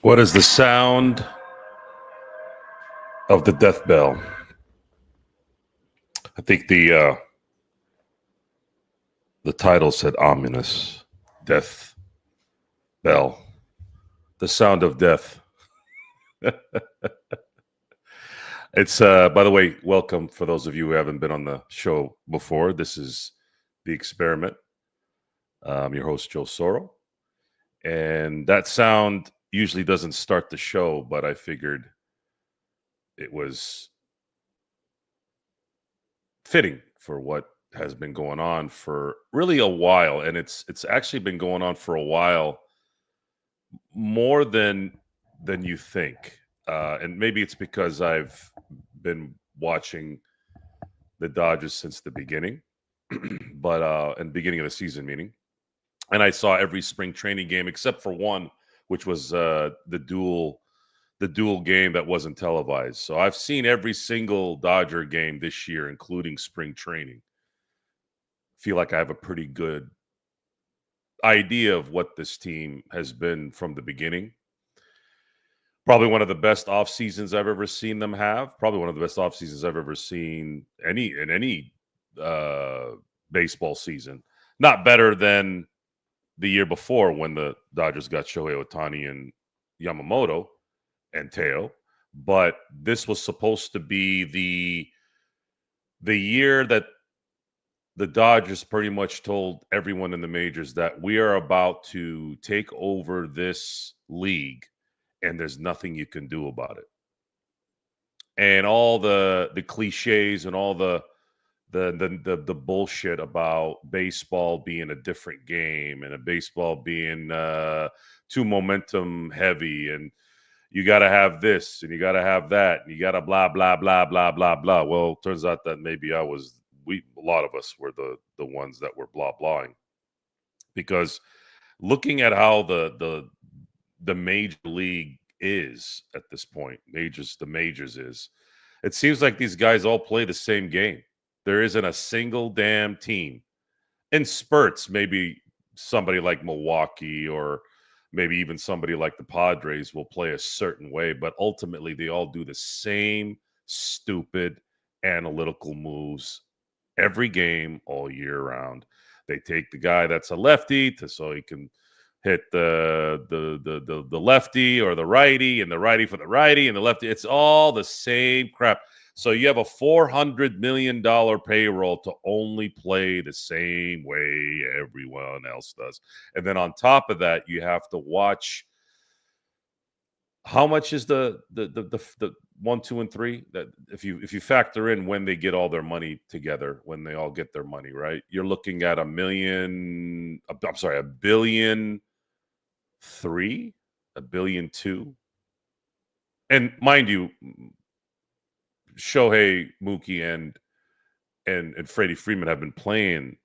What is the sound of the death bell? I think the title said ominous. Death bell. The sound of death. It's by the way, welcome for those of you who haven't been on the show before. This is the experiment. I'm your host, Joe Soro. And that sound usually doesn't start the show, but I figured it was fitting for what has been going on for really a while, and it's actually been going on for a while more than you think. And maybe it's because I've been watching the Dodgers since the beginning, but and beginning of the season, meaning, and I saw every spring training game except for one, which was the dual game that wasn't televised. So I've seen every single Dodger game this year, including spring training. Feel like I have a pretty good idea of what this team has been from the beginning. Probably one of the best off seasons I've ever seen them have. Probably one of the best off seasons I've ever seen any baseball season. Not better than the year before when the Dodgers got Shohei Ohtani and Yamamoto and Teo, but this was supposed to be the year that the Dodgers pretty much told everyone in the majors that we are about to take over this league and there's nothing you can do about it. And all the cliches and all the bullshit about baseball being a different game and a baseball being too momentum heavy, and you got to have this and you got to have that and you got to blah blah blah blah blah blah. Well, it turns out that maybe a lot of us were the ones that were blah blahing, because looking at how the major league is at this point, the majors is, it seems like these guys all play the same game. There isn't a single damn team. In spurts, maybe somebody like Milwaukee or maybe even somebody like the Padres will play a certain way, but ultimately they all do the same stupid analytical moves every game all year round. They take the guy that's a lefty so he can hit the lefty or the righty, and the righty for the righty and the lefty. It's all the same crap. So you have a $400 million payroll to only play the same way everyone else does. And then on top of that, you have to watch how much is the 1, 2, and 3. That if you factor in when they get all their money together, when they all get their money, right? You're looking at $1.3 billion, $1.2 billion. And mind you, Shohei, Mookie, and Freddie Freeman have been playing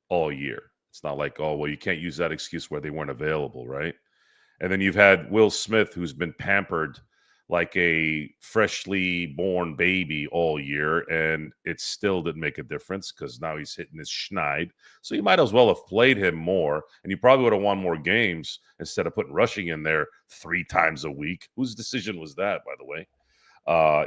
all year. It's not like, oh, well, you can't use that excuse where they weren't available, right? And then you've had Will Smith, who's been pampered like a freshly born baby all year, and it still didn't make a difference because now he's hitting his schneid. So you might as well have played him more, and you probably would have won more games instead of putting rushing in there 3 times a week. Whose decision was that, by the way?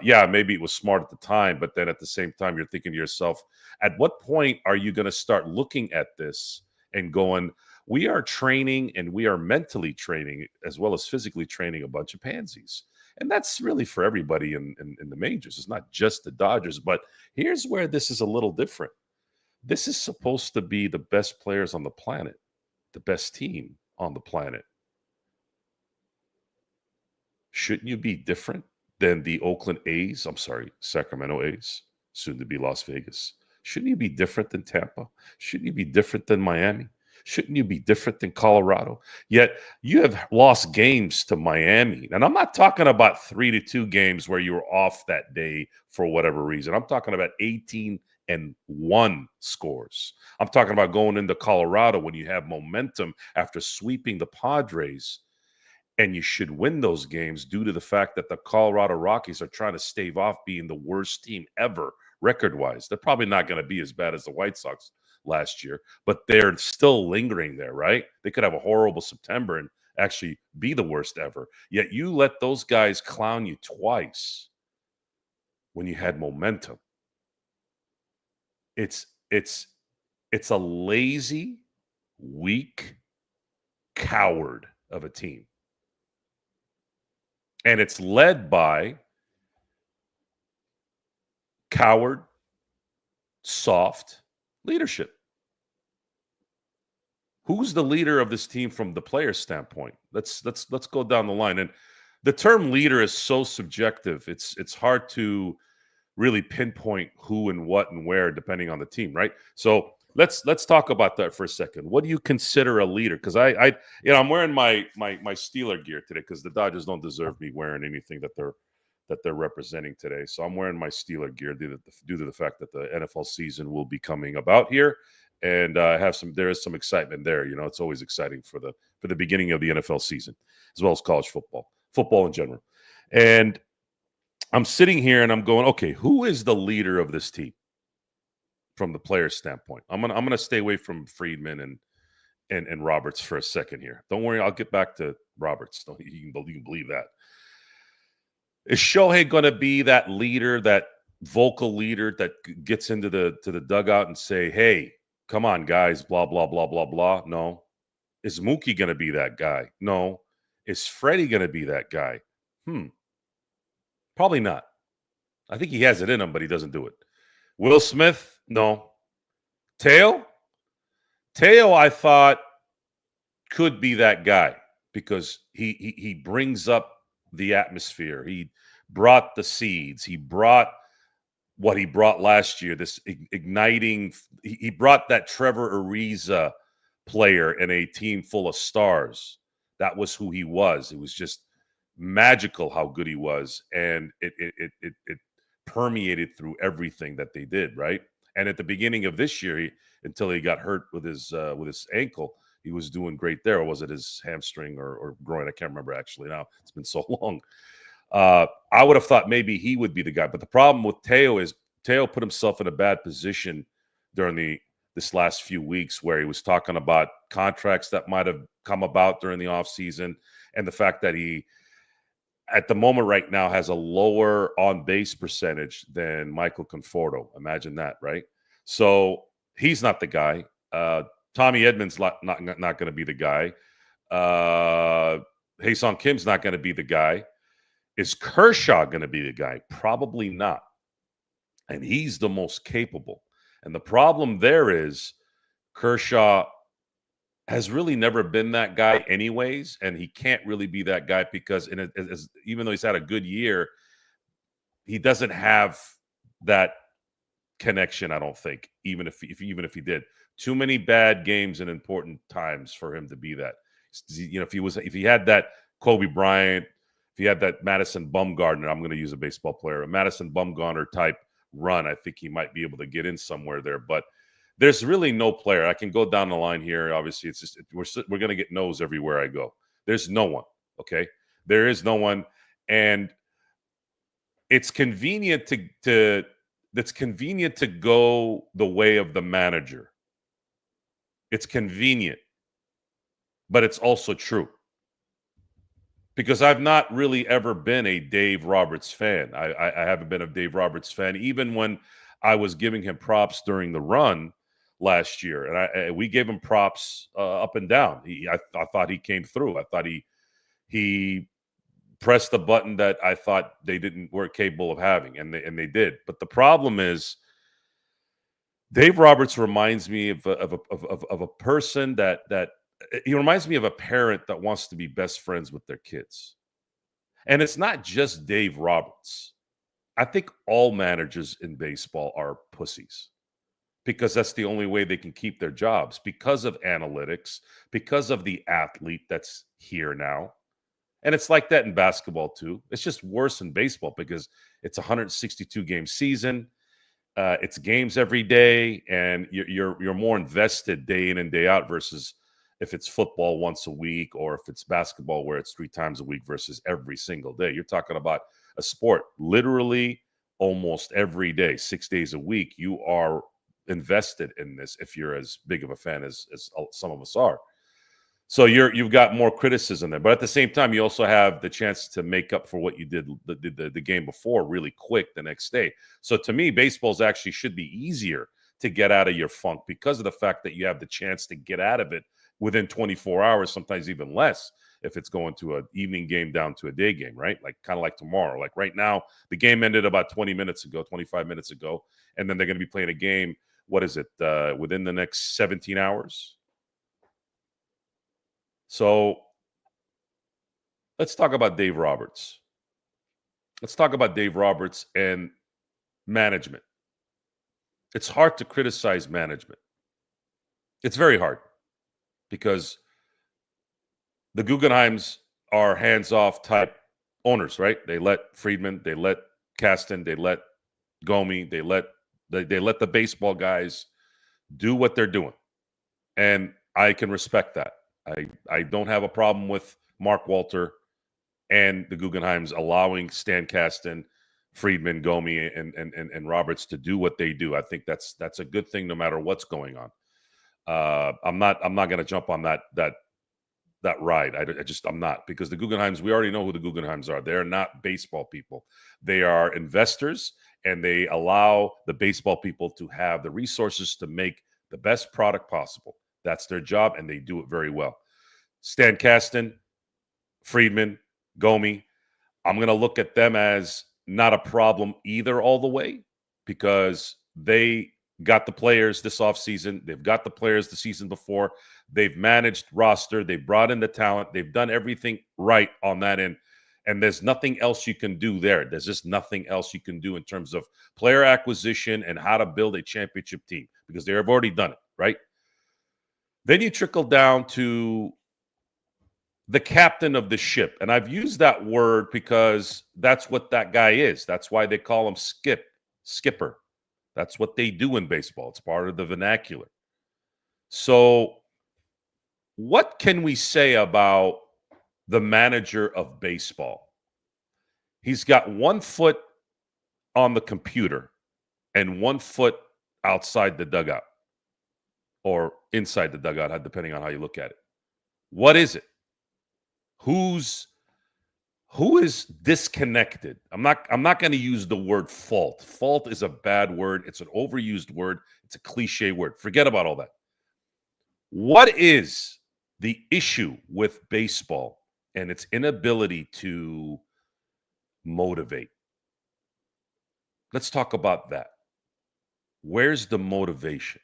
Yeah, maybe it was smart at the time, but then at the same time, you're thinking to yourself, at what point are you going to start looking at this and going, we are training and we are mentally training as well as physically training a bunch of pansies? And that's really for everybody in the majors. It's not just the Dodgers, but here's where this is a little different. This is supposed to be the best players on the planet, the best team on the planet. Shouldn't you be different than the Sacramento A's, soon to be Las Vegas? Shouldn't you be different than Tampa? Shouldn't you be different than Miami? Shouldn't you be different than Colorado? Yet you have lost games to Miami. And I'm not talking about 3-2 games where you were off that day for whatever reason. I'm talking about 18-1 scores. I'm talking about going into Colorado when you have momentum after sweeping the Padres. And you should win those games due to the fact that the Colorado Rockies are trying to stave off being the worst team ever record-wise. They're probably not going to be as bad as the White Sox last year, but they're still lingering there, right? They could have a horrible September actually be the worst ever. Yet you let those guys clown you twice when you had momentum. It's it's a lazy, weak coward of a team. And it's led by coward, soft leadership. Who's the leader of this team from the player standpoint? Let's go down the line. And the term leader is so subjective. It's hard to really pinpoint who and what and where depending on the team, right? So let's talk about that for a second. What do you consider a leader? Because I'm wearing my Steeler gear today because the Dodgers don't deserve me wearing anything that they're representing today. So I'm wearing my Steeler gear due to the fact that the NFL season will be coming about here, and there is some excitement there. It's always exciting for the beginning of the NFL season, as well as college football in general. And I'm sitting here and I'm going, okay, who is the leader of this team from the player standpoint? I'm gonna stay away from Friedman and Roberts for a second here. Don't worry, I'll get back to Roberts. You can believe that. Is Shohei going to be that leader, that vocal leader that gets into the dugout and say, "Hey, come on, guys, blah blah blah blah blah"? No. Is Mookie going to be that guy? No. Is Freddie going to be that guy? Probably not. I think he has it in him, but he doesn't do it. Will Smith? No. Teo, I thought could be that guy because he brings up the atmosphere. He brought the seeds. He brought what he brought last year, this igniting. He brought that Trevor Ariza player in a team full of stars. That was who he was. It was just magical how good he was, and it permeated through everything that they did, right? And at the beginning of this year, until he got hurt with his ankle, he was doing great there. Or was it his hamstring or groin? I can't remember actually now. It's been so long. I would have thought maybe he would be the guy. But the problem with Teo is Teo put himself in a bad position during this last few weeks where he was talking about contracts that might have come about during the offseason and the fact that he, at the moment right now, has a lower on-base percentage than Michael Conforto. Imagine that, right? So he's not the guy. Tommy Edmonds not going to be the guy. Ha-Seong Kim's not going to be the guy. Is Kershaw going to be the guy? Probably not. And he's the most capable. And the problem there is Kershaw has really never been that guy anyways, and he can't really be that guy because even though he's had a good year, he doesn't have that connection, I don't think, even if he did. Too many bad games in important times for him to be that. If he had that Kobe Bryant, if he had that Madison Bumgarner, I'm going to use a baseball player, a Madison Bumgarner type run, I think he might be able to get in somewhere there. But there's really no player. I can go down the line here. Obviously, it's just we're going to get no's everywhere I go. There's no one. Okay, there is no one, and it's convenient to go the way of the manager. It's convenient, but it's also true. Because I've not really ever been a Dave Roberts fan. I haven't been a Dave Roberts fan, even when I was giving him props during the run last year. And we gave him props up and down. I thought he came through. I thought he pressed the button that I thought they weren't capable of having, and they did. But the problem is, Dave Roberts reminds me of a person that he reminds me of a parent that wants to be best friends with their kids. And it's not just Dave Roberts. I think all managers in baseball are pussies because that's the only way they can keep their jobs because of analytics, because of the athlete that's here now. And it's like that in basketball too. It's just worse in baseball because it's a 162 game season. It's games every day, and you're more invested day in and day out versus if it's football once a week or if it's basketball where it's 3 times a week versus every single day. You're talking about a sport literally almost every day, 6 days a week. You are invested in this if you're as big of a fan as some of us are. So you've got more criticism there, but at the same time, you also have the chance to make up for what you did the game before really quick the next day. So to me, baseball's actually should be easier to get out of your funk because of the fact that you have the chance to get out of it within 24 hours, sometimes even less if it's going to an evening game down to a day game, right? Like kind of like tomorrow. Like right now, the game ended about 20 minutes ago, 25 minutes ago, and then they're going to be playing a game. What is it? Within the next 17 hours. So let's talk about Dave Roberts. Let's talk about Dave Roberts and management. It's hard to criticize management. It's very hard because the Guggenheims are hands-off type owners, right? They let Friedman, they let Kasten, they let Gomi, they let the baseball guys do what they're doing. And I can respect that. I don't have a problem with Mark Walter and the Guggenheims allowing Stan Kasten, Friedman, Gomi, and Roberts to do what they do. I think that's a good thing no matter what's going on. I'm not going to jump on that ride. I'm not, because the Guggenheims, we already know who the Guggenheims are. They're not baseball people. They are investors, and they allow the baseball people to have the resources to make the best product possible. That's their job, and they do it very well. Stan Kasten, Friedman, Gomi, I'm going to look at them as not a problem either all the way, because they got the players this offseason. They've got the players the season before. They've managed roster. They've brought in the talent. They've done everything right on that end. And there's nothing else you can do there. There's just nothing else you can do in terms of player acquisition and how to build a championship team, because they have already done it, right? Then you trickle down to the captain of the ship. And I've used that word because that's what that guy is. That's why they call him skipper. That's what they do in baseball. It's part of the vernacular. So what can we say about the manager of baseball? He's got 1 foot on the computer and 1 foot outside the dugout, or inside the dugout, depending on how you look at it. What is it? Who is disconnected? I'm not going to use the word fault. Fault is a bad word. It's an overused word. It's a cliche word. Forget about all that. What is the issue with baseball and its inability to motivate? Let's talk about that. Where's the motivation?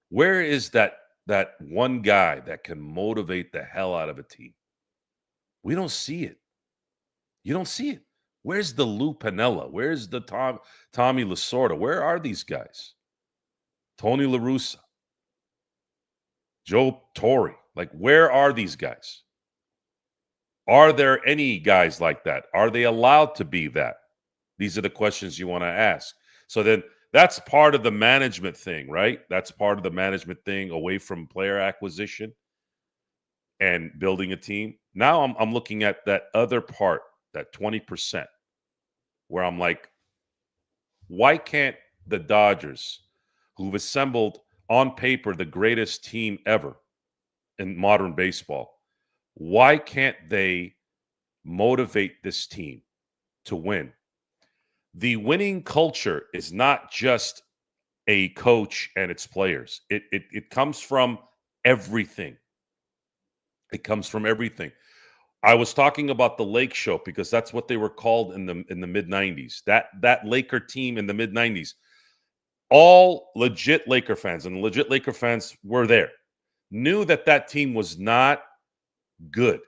Where is that one guy that can motivate the hell out of a team? We don't see it. You don't see it. Where's the Lou Piniella? Where's the Tommy Lasorda? Where are these guys? Tony La Russa, Joe Torre. Like, where are these guys? Are there any guys like that? Are they allowed to be that? These are the questions you want to ask. So then that's part of the management thing, right? That's part of the management thing away from player acquisition and building a team. Now I'm looking at that other part, that 20%, where I'm like, why can't the Dodgers, who've assembled on paper the greatest team ever in modern baseball, why can't they motivate this team to win? The winning culture is not just a coach and its players. It comes from everything. It comes from everything. I was talking about the Lake Show because that's what they were called in the mid 90s. That Laker team in the mid 90s, all legit Laker fans, and legit Laker fans were there, knew that team was not good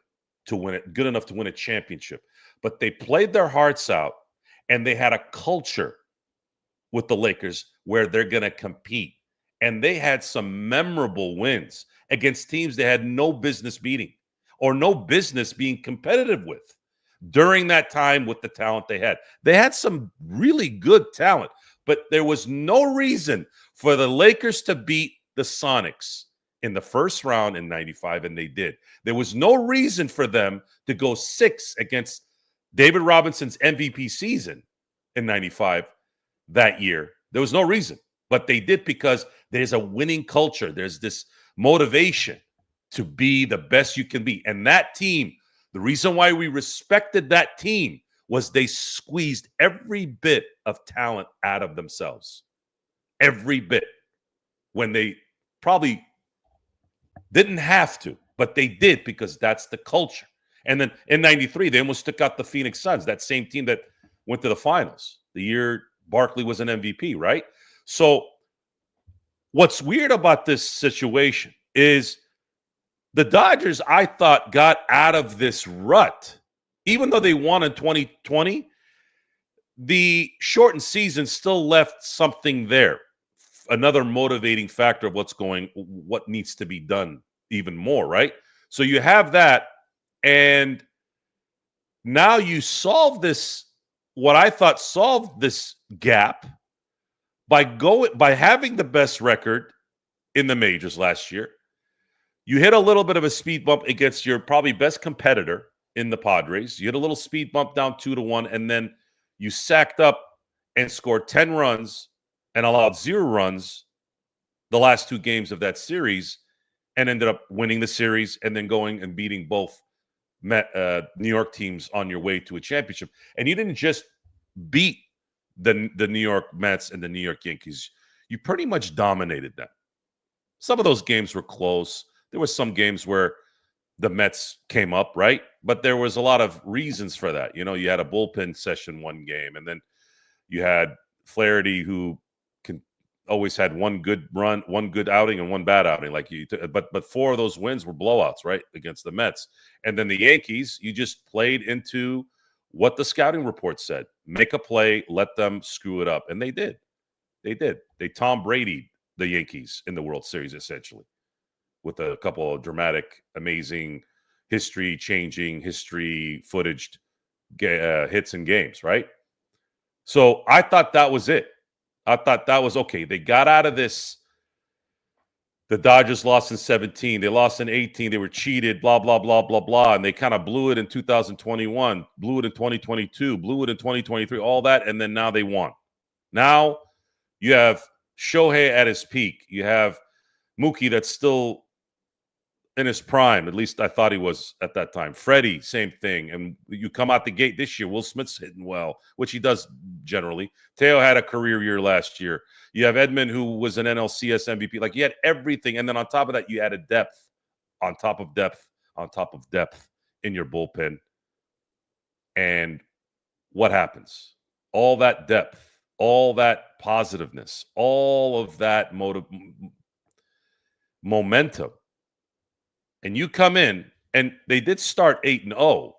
to win it, good enough to win a championship. But they played their hearts out, and they had a culture with the Lakers where they're going to compete. And they had some memorable wins against teams they had no business beating or no business being competitive with during that time with the talent they had. They had some really good talent, but there was no reason for the Lakers to beat the Sonics in the first round in 95, and they did. There was no reason for them to go 6 against David Robinson's MVP season in 95 that year. There was no reason, but they did because there's a winning culture. There's this motivation. to be the best you can be. And that team, the reason why we respected that team was they squeezed every bit of talent out of themselves. Every bit. When they probably didn't have to, but they did because that's the culture. And then in 93, they almost took out the Phoenix Suns, that same team that went to the finals the year Barkley was an MVP, right? So what's weird about this situation is the Dodgers, I thought, got out of this rut. Even though they won in 2020, the shortened season still left something there. Another motivating factor of what needs to be done even more, right? So you have that, and now you solve this, what I thought solved this gap by having the best record in the majors last year. You hit a little bit of a speed bump against your probably best competitor in the Padres. You hit a little speed bump down 2-1, and then you sacked up and scored 10 runs and allowed 0 runs the last 2 games of that series, and ended up winning the series and then going and beating both New York teams on your way to a championship. And you didn't just beat the New York Mets and the New York Yankees. You pretty much dominated them. Some of those games were close. There were some games where the Mets came up, right? But there was a lot of reasons for that. You know, you had a bullpen session one game, and then you had Flaherty, who always had one good run, one good outing, and one bad outing. But 4 of those wins were blowouts, right, against the Mets. And then the Yankees, you just played into what the scouting report said: make a play, let them screw it up, and they did. They did. They Tom Brady the Yankees in the World Series, essentially, with a couple of dramatic, amazing, history-changing, history-footaged hits and games, right? So I thought that was it. I thought that was okay. They got out of this. The Dodgers lost in 17. They lost in 18. They were cheated, blah, blah, blah, blah, blah. And they kind of blew it in 2021, blew it in 2022, blew it in 2023, all that. And then now they won. Now you have Shohei at his peak. You have Mookie that's still in his prime. At least I thought he was at that time. Freddie, same thing. And you come out the gate this year. Will Smith's hitting well, which he does generally. Teo had a career year last year. You have Edmund, who was an NLCS MVP. Like, you had everything. And then on top of that, you added depth on top of depth on top of depth in your bullpen. And what happens? All that depth, all that positiveness, all of that momentum. And you come in, and they did start 8-0,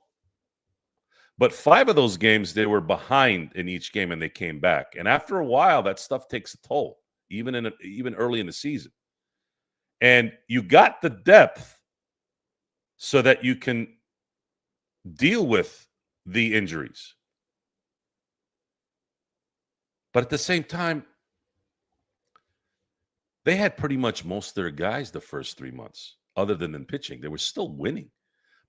but 5 of those games they were behind in each game, and they came back. And after a while, that stuff takes a toll, even early in the season. And you got the depth so that you can deal with the injuries. But at the same time, they had pretty much most of their guys the first 3 months. Other than in pitching, they were still winning,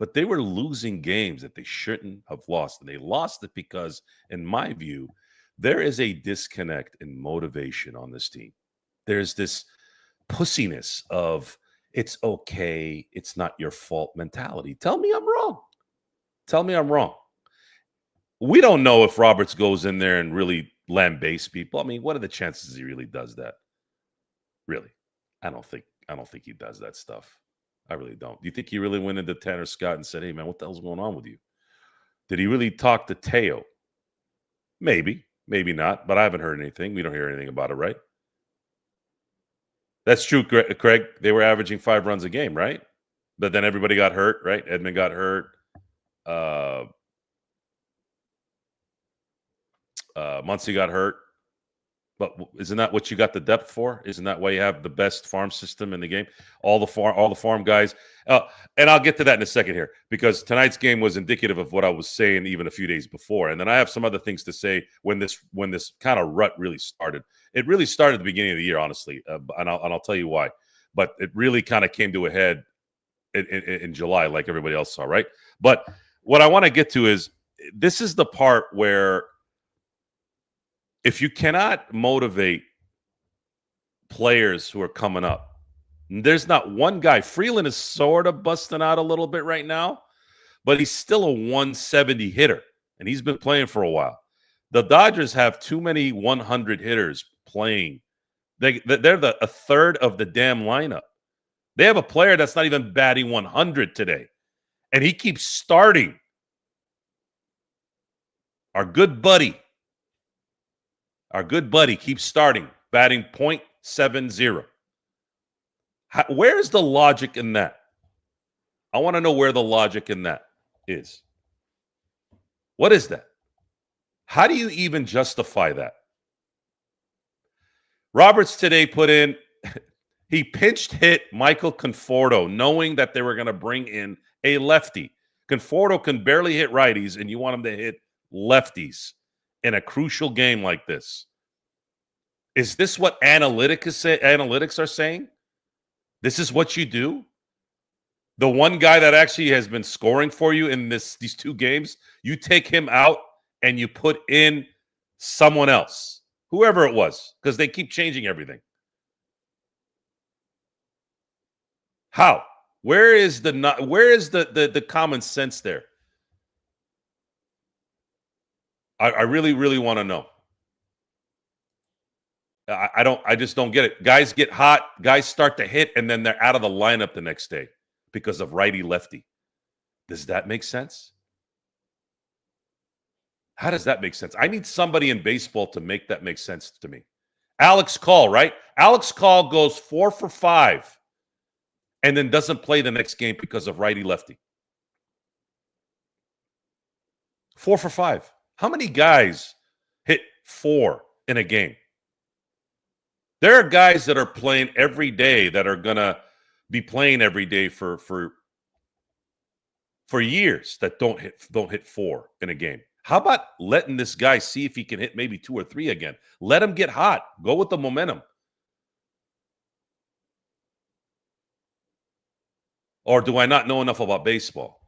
but they were losing games that they shouldn't have lost. And they lost it because, in my view, there is a disconnect in motivation on this team. There's this pussiness of, it's okay, it's not your fault mentality. Tell me I'm wrong. Tell me I'm wrong. We don't know if Roberts goes in there and really lambaste people. I mean, what are the chances he really does that? Really? I don't think he does that stuff. I really don't. Do you think he really went into Tanner Scott and said, "Hey, man, what the hell's going on with you?" Did he really talk to Teo? Maybe, maybe not, but I haven't heard anything. We don't hear anything about it, right? That's true, Craig. They were averaging 5 runs a game, right? But then everybody got hurt, right? Edmund got hurt. Muncy got hurt. But isn't that what you got the depth for? Isn't that why you have the best farm system in the game? All the farm guys. And I'll get to that in a second here, because tonight's game was indicative of what I was saying even a few days before. And then I have some other things to say when this kind of rut really started. It really started at the beginning of the year, honestly, and I'll tell you why. But it really kind of came to a head in July, like everybody else saw, right? But what I want to get to is, this is the part where, if you cannot motivate players who are coming up, There's not one guy. Freeland is sort of busting out a little bit right now, but he's still a 170 hitter, and he's been playing for a while. The Dodgers have too many 100 hitters playing. They're a third of the damn lineup. They have a player that's not even batting 100 today, and he keeps starting. Our good buddy keeps starting, batting .70. Where's the logic in that? I want to know where the logic in that is. What is that? How do you even justify that? Roberts today put in, he pinch hit Michael Conforto, knowing that they were going to bring in a lefty. Conforto can barely hit righties, and you want him to hit lefties in a crucial game like this. Is this what analytics are saying? This is what you do? The one guy that actually has been scoring for you in these two games, you take him out and you put in someone else, whoever it was, because they keep changing everything. How? Where is the common sense there? I really, really want to know. I just don't get it. Guys get hot, guys start to hit, and then they're out of the lineup the next day because of righty-lefty. Does that make sense? How does that make sense? I need somebody in baseball to make that make sense to me. Alex Call, right? Alex Call goes 4 for 5 and then doesn't play the next game because of righty-lefty. 4 for 5. How many guys hit 4 in a game? There are guys that are playing every day that are going to be playing every day for years that don't hit 4 in a game. How about letting this guy see if he can hit maybe 2 or 3 again? Let him get hot. Go with the momentum. Or do I not know enough about baseball?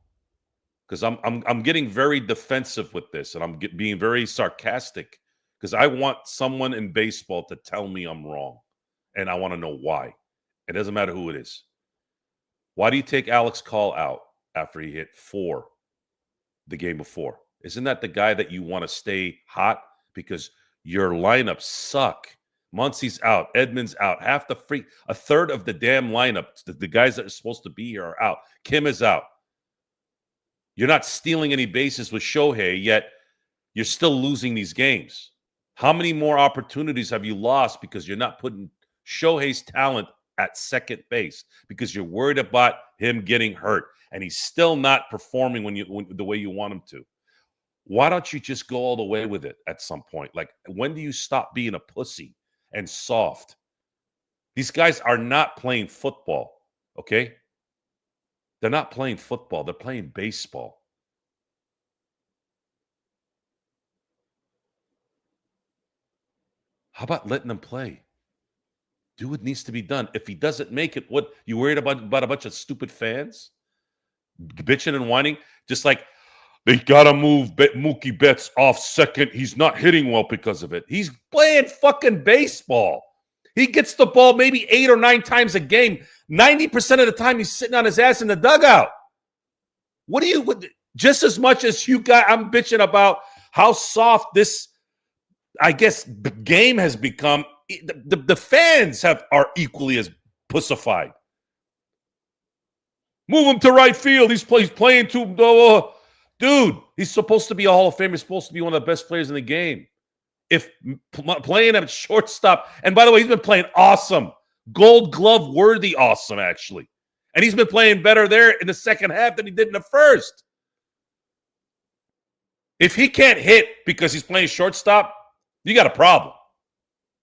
Because I'm getting very defensive with this, and I'm being very sarcastic because I want someone in baseball to tell me I'm wrong, and I want to know why. It doesn't matter who it is. Why do you take Alex Call out after he hit 4 the game before? Isn't that the guy that you want to stay hot because your lineups suck? Muncy's out, Edmonds out, a third of the damn lineup, the guys that are supposed to be here are out. Kim is out. You're not stealing any bases with Shohei, yet you're still losing these games. How many more opportunities have you lost because you're not putting Shohei's talent at second base because you're worried about him getting hurt and he's still not performing the way you want him to? Why don't you just go all the way with it at some point? Like, when do you stop being a pussy and soft? These guys are not playing football, okay? They're not playing football. They're playing baseball. How about letting them play? Do what needs to be done. If he doesn't make it, what, you worried about a bunch of stupid fans bitching and whining? Just like, they got to move Mookie Betts off second. He's not hitting well because of it. He's playing fucking baseball. He gets the ball maybe 8 or 9 times a game. 90% of the time, he's sitting on his ass in the dugout. Just as much as you got, I'm bitching about how soft this, I guess, game has become. The fans are equally as pussified. Move him to right field. He's playing too. Dude, he's supposed to be a Hall of Famer. He's supposed to be one of the best players in the game. If playing at shortstop, and by the way, he's been playing awesome. Gold Glove worthy awesome, actually. And he's been playing better there in the second half than he did in the first. If he can't hit because he's playing shortstop, you got a problem.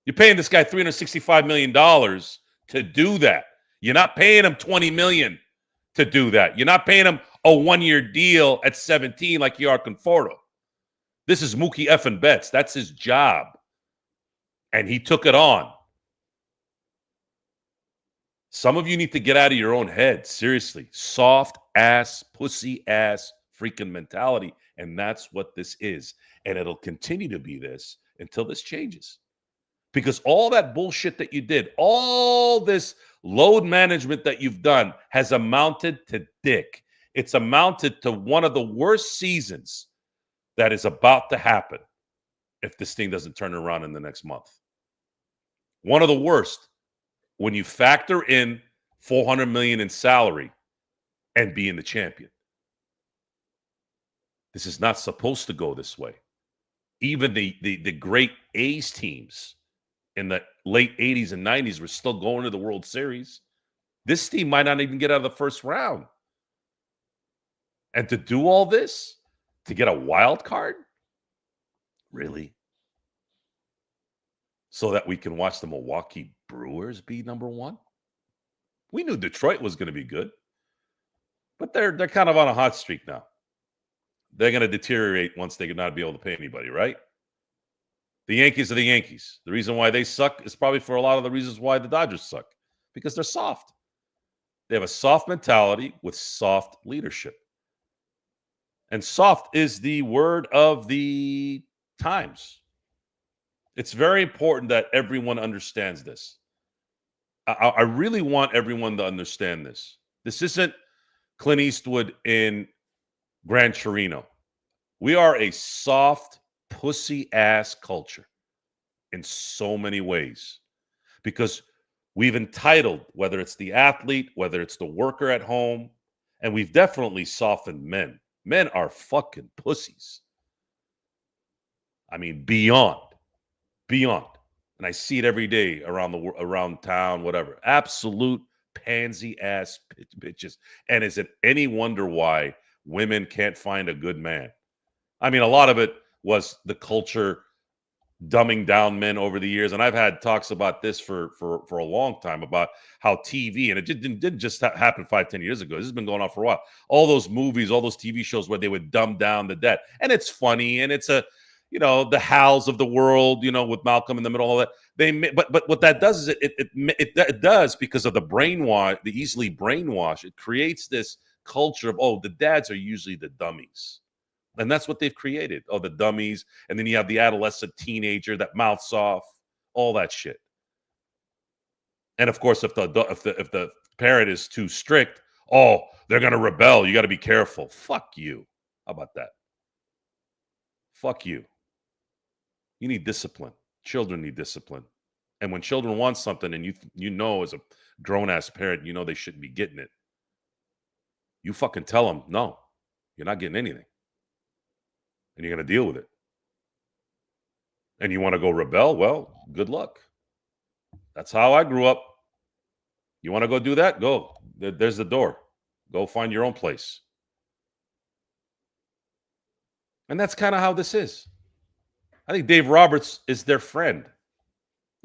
You're paying this guy $365 million to do that. You're not paying him $20 million to do that. You're not paying him a 1-year deal at 17 like you are Conforto. This is Mookie effing Betts. That's his job. And he took it on. Some of you need to get out of your own head. Seriously. Soft ass, pussy ass freaking mentality. And that's what this is. And it'll continue to be this until this changes. Because all that bullshit that you did, all this load management that you've done has amounted to dick. It's amounted to one of the worst seasons that is about to happen if this thing doesn't turn around in the next month. One of the worst when you factor in $400 million in salary and being the champion. This is not supposed to go this way. Even the great A's teams in the late 80s and 90s were still going to the World Series. This team might not even get out of the first round. And to do all this, to get a wild card? Really? So that we can watch the Milwaukee Brewers be number one? We knew Detroit was going to be good. But they're kind of on a hot streak now. They're going to deteriorate once they not be able to pay anybody, right? The Yankees are the Yankees. The reason why they suck is probably for a lot of the reasons why the Dodgers suck. Because they're soft. They have a soft mentality with soft leadership. And soft is the word of the times. It's very important that everyone understands this. I really want everyone to understand this. This isn't Clint Eastwood in Gran Torino. We are a soft, pussy-ass culture in so many ways because we've entitled, whether it's the athlete, whether it's the worker at home, and we've definitely softened men. Men are fucking pussies. I mean, beyond. And I see it every day around town, whatever. Absolute pansy-ass bitches. And is it any wonder why women can't find a good man? I mean, a lot of it was the culture dumbing down men over the years. And I've had talks about this for a long time about how TV, and it didn't just happen 5-10 years ago. This has been going on for a while. All those movies, all those TV shows where they would dumb down the dead. And it's funny, and it's the Hals of the world, with Malcolm in the middle, all that. But what that does is it does because of the brainwash, the easily brainwash. It creates this culture of, the dads are usually the dummies. And that's what they've created. Oh, the dummies. And then you have the adolescent teenager that mouths off, all that shit. And of course, if the parent is too strict, they're going to rebel. You got to be careful. Fuck you. How about that? Fuck you. You need discipline. Children need discipline. And when children want something and you know as a grown-ass parent, they shouldn't be getting it. You fucking tell them, no, you're not getting anything. And you're going to deal with it. And you want to go rebel? Well, good luck. That's how I grew up. You want to go do that? Go. There's the door. Go find your own place. And that's kind of how this is. I think Dave Roberts is their friend.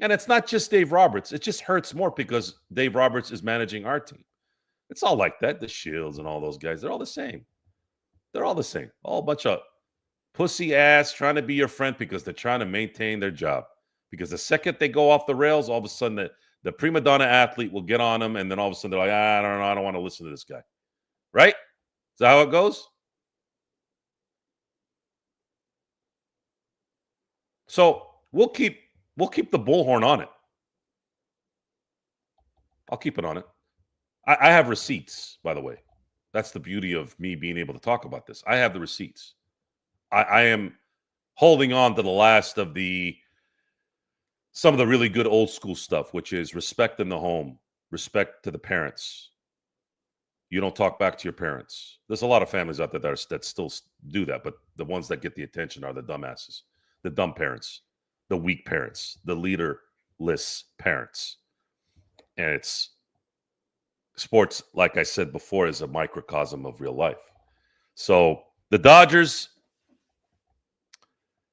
And it's not just Dave Roberts. It just hurts more because Dave Roberts is managing our team. It's all like that. The Shields and all those guys, they're all the same. They're all the same. All a bunch of pussy ass trying to be your friend because they're trying to maintain their job. Because the second they go off the rails, all of a sudden the prima donna athlete will get on them, and then all of a sudden they're like, I don't know, I don't want to listen to this guy. Right? Is that how it goes? So we'll keep the bullhorn on it. I'll keep it on it. I have receipts, by the way. That's the beauty of me being able to talk about this. I have the receipts. I am holding on to the last of some of the really good old school stuff, which is respect in the home, respect to the parents. You don't talk back to your parents. There's a lot of families out there that still do that, but the ones that get the attention are the dumbasses, the dumb parents, the weak parents, the leaderless parents. And it's sports, like I said before, is a microcosm of real life. So the Dodgers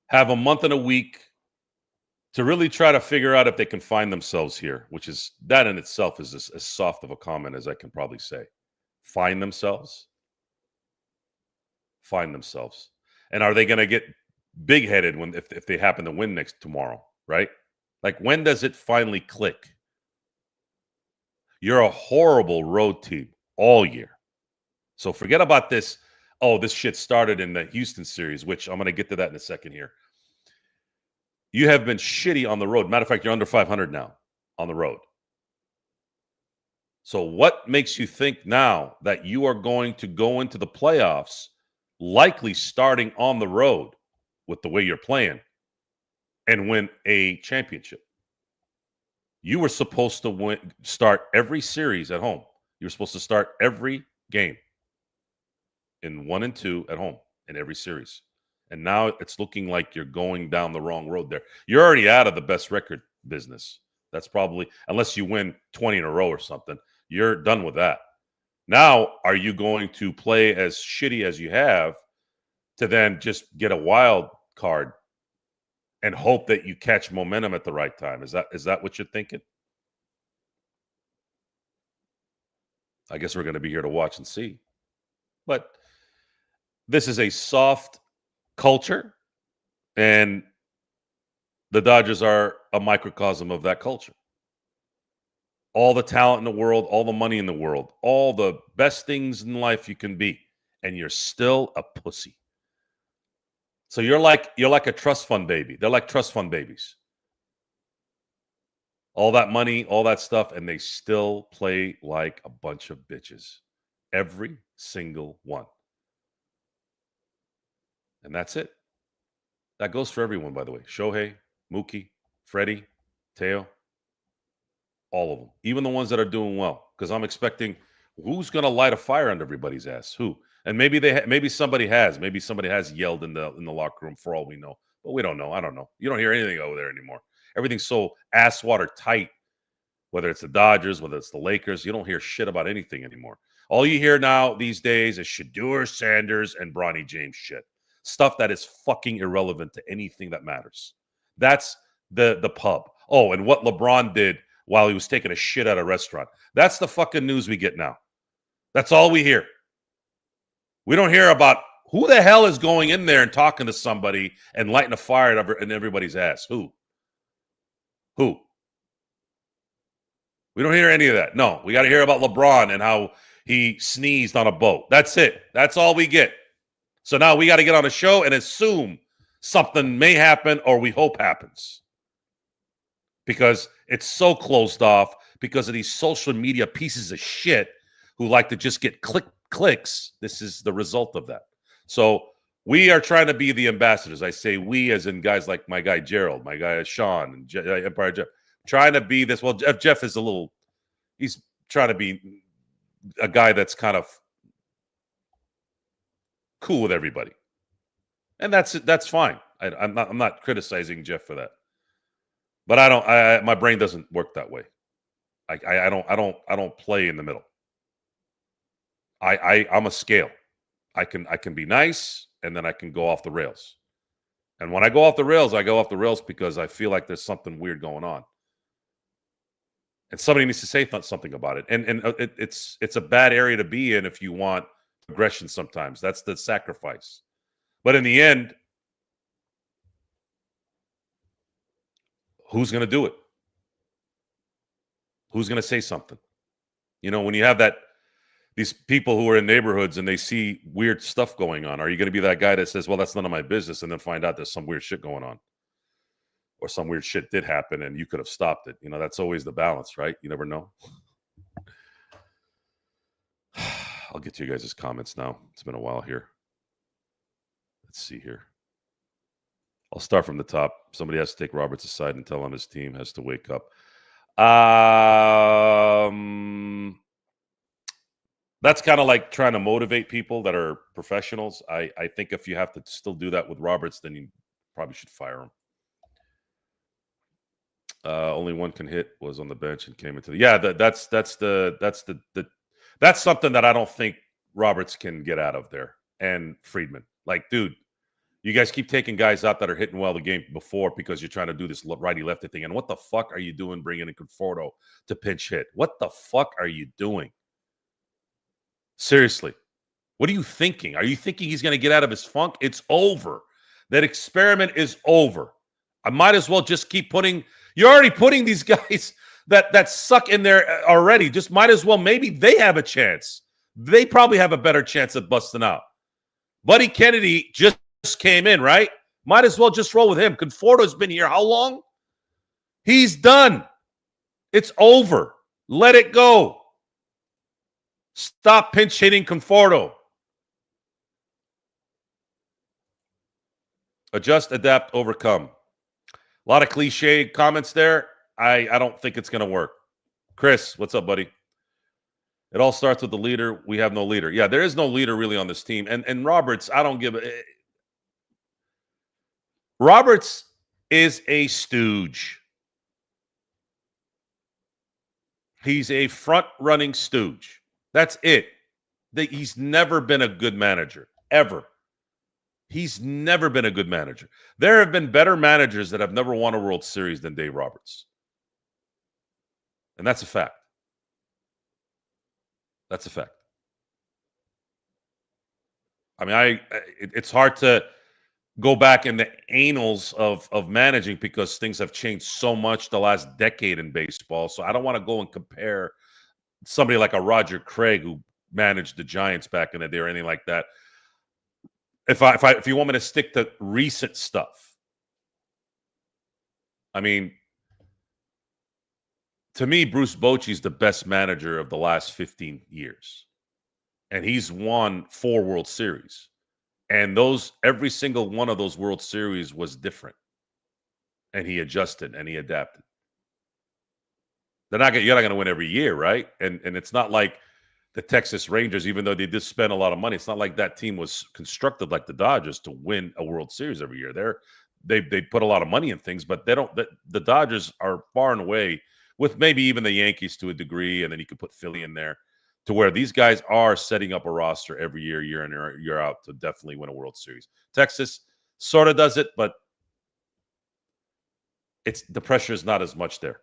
have a month and a week to really try to figure out if they can find themselves here, which is that in itself is as soft of a comment as I can probably say. Find themselves. And are they going to get big-headed if they happen to win tomorrow, right? Like, when does it finally click? You're a horrible road team all year. So forget about this. Oh, this shit started in the Houston series, which I'm going to get to that in a second here. You have been shitty on the road. Matter of fact, you're under 500 now on the road. So what makes you think now that you are going to go into the playoffs, likely starting on the road with the way you're playing, and win a championship? You were supposed to start every series at home. You were supposed to start every game in 1 and 2 at home in every series. And now it's looking like you're going down the wrong road there. You're already out of the best record business. That's probably, unless you win 20 in a row or something, you're done with that. Now, are you going to play as shitty as you have to then just get a wild card and hope that you catch momentum at the right time? Is that what you're thinking? I guess we're going to be here to watch and see. But this is a soft culture, and the Dodgers are a microcosm of that culture. All the talent in the world, all the money in the world, all the best things in life you can be, and you're still a pussy. So you're like a trust fund baby. They're like trust fund babies. All that money, all that stuff, and they still play like a bunch of bitches. Every single one. And that's it. That goes for everyone, by the way. Shohei, Mookie, Freddie, Teo, all of them. Even the ones that are doing well. Because I'm expecting, who's going to light a fire under everybody's ass? Who? And maybe maybe somebody has. Maybe somebody has yelled in the locker room for all we know. But we don't know. I don't know. You don't hear anything over there anymore. Everything's so ass water tight. Whether it's the Dodgers, whether it's the Lakers, you don't hear shit about anything anymore. All you hear now these days is Shedeur Sanders and Bronny James shit. Stuff that is fucking irrelevant to anything that matters. That's the pub. Oh, and what LeBron did while he was taking a shit at a restaurant. That's the fucking news we get now. That's all we hear. We don't hear about who the hell is going in there and talking to somebody and lighting a fire in everybody's ass. Who? We don't hear any of that. No, we got to hear about LeBron and how he sneezed on a boat. That's it. That's all we get. So now we got to get on a show and assume something may happen or we hope happens. Because it's so closed off because of these social media pieces of shit who like to just get clicks. This is the result of that. So we are trying to be the ambassadors. I say we as in guys like my guy Gerald, my guy Sean, and Empire Jeff. Trying to be this. Well, Jeff is he's trying to be a guy that's kind of cool with everybody. And that's fine. I'm not criticizing Jeff for that. But my brain doesn't work that way. I don't play in the middle. I'm a scale. I can be nice and then I can go off the rails. And when I go off the rails because I feel like there's something weird going on. And somebody needs to say something about it. And it's a bad area to be in if you want progression sometimes. That's the sacrifice. But in the end, who's going to do it? Who's going to say something? You know, when you have these people who are in neighborhoods and they see weird stuff going on, are you going to be that guy that says, well, that's none of my business, and then find out there's some weird shit going on? Or some weird shit did happen and you could have stopped it. You know, that's always the balance, right? You never know. I'll get to you guys' comments now. It's been a while here. Let's see here. I'll start from the top. Somebody has to take Roberts aside and tell him his team has to wake up. That's kind of like trying to motivate people that are professionals. I think if you have to still do that with Roberts, then you probably should fire him. Only one can hit, was on the bench and came into the. Yeah, that's something that I don't think Roberts can get out of there. And Friedman, like, dude, you guys keep taking guys out that are hitting well the game before because you're trying to do this righty-lefty thing. And what the fuck are you doing bringing in Conforto to pinch hit? What the fuck are you doing? Seriously, what are you thinking? Are you thinking he's going to get out of his funk? It's over. That experiment is over. I might as well just keep putting. You're already putting these guys that suck in there already. Just might as well. Maybe they have a chance. They probably have a better chance at busting out. Buddy Kennedy just came in, right? Might as well just roll with him. Conforto's been here how long? He's done. It's over. Let it go. Stop pinch hitting Conforto. Adjust, adapt, overcome. A lot of cliche comments there. I don't think it's going to work. Chris, what's up, buddy? It all starts with the leader. We have no leader. Yeah, there is no leader really on this team. And Roberts, I don't give a... Roberts is a stooge. He's a front-running stooge. That's it. He's never been a good manager, ever. He's never been a good manager. There have been better managers that have never won a World Series than Dave Roberts. And that's a fact. That's a fact. I mean, it's hard to go back in the annals of managing because things have changed so much the last decade in baseball. So I don't want to go and compare somebody like a Roger Craig who managed the Giants back in the day or anything like that. If you want me to stick to recent stuff, I mean, to me, Bruce Bochy's the best manager of the last 15 years. And he's won 4 World Series. And every single one of those World Series was different. And he adjusted and he adapted. You're not going to win every year, right? And it's not like the Texas Rangers, even though they did spend a lot of money, it's not like that team was constructed like the Dodgers to win a World Series every year. They put a lot of money in things, but they don't. The Dodgers are far and away, with maybe even the Yankees to a degree, and then you could put Philly in there, to where these guys are setting up a roster every year, year in and year out, to definitely win a World Series. Texas sort of does it, but the pressure is not as much there.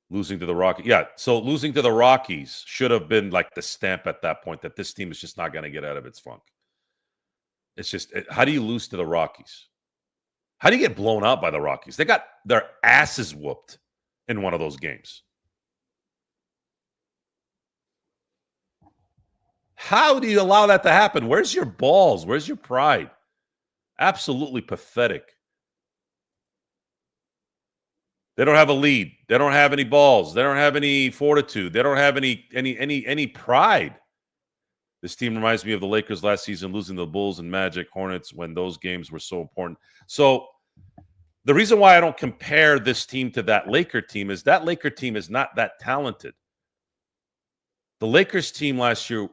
Losing to the Rockies. Yeah, so losing to the Rockies should have been like the stamp at that point that this team is just not going to get out of its funk. It's just, how do you lose to the Rockies? How do you get blown out by the Rockies? They got their asses whooped in one of those games. How do you allow that to happen? Where's your balls? Where's your pride? Absolutely pathetic. They don't have a lead. They don't have any balls. They don't have any fortitude. They don't have any pride. This team reminds me of the Lakers last season, losing the Bulls and Magic, Hornets, when those games were so important. So the reason why I don't compare this team to that Laker team is that Laker team is not that talented. The Lakers team last year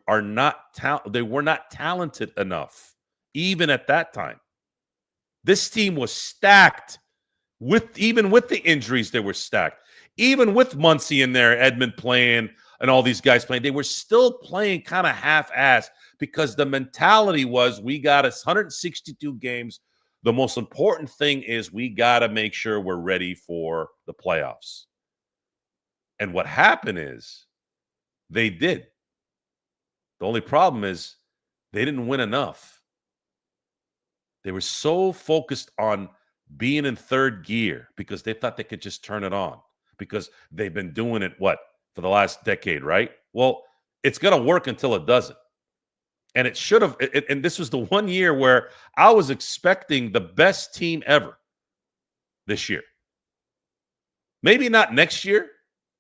they were not talented enough, even at that time. This team was stacked. Even with the injuries, they were stacked. Even with Muncy in there, Edmund playing, and all these guys playing, they were still playing kind of half-assed because the mentality was, we got 162 games. The most important thing is we got to make sure we're ready for the playoffs. And what happened is they did. The only problem is they didn't win enough. They were so focused on being in third gear because they thought they could just turn it on because they've been doing it, for the last decade, right? Well, it's going to work until it doesn't. And it should have. And this was the one year where I was expecting the best team ever this year. Maybe not next year,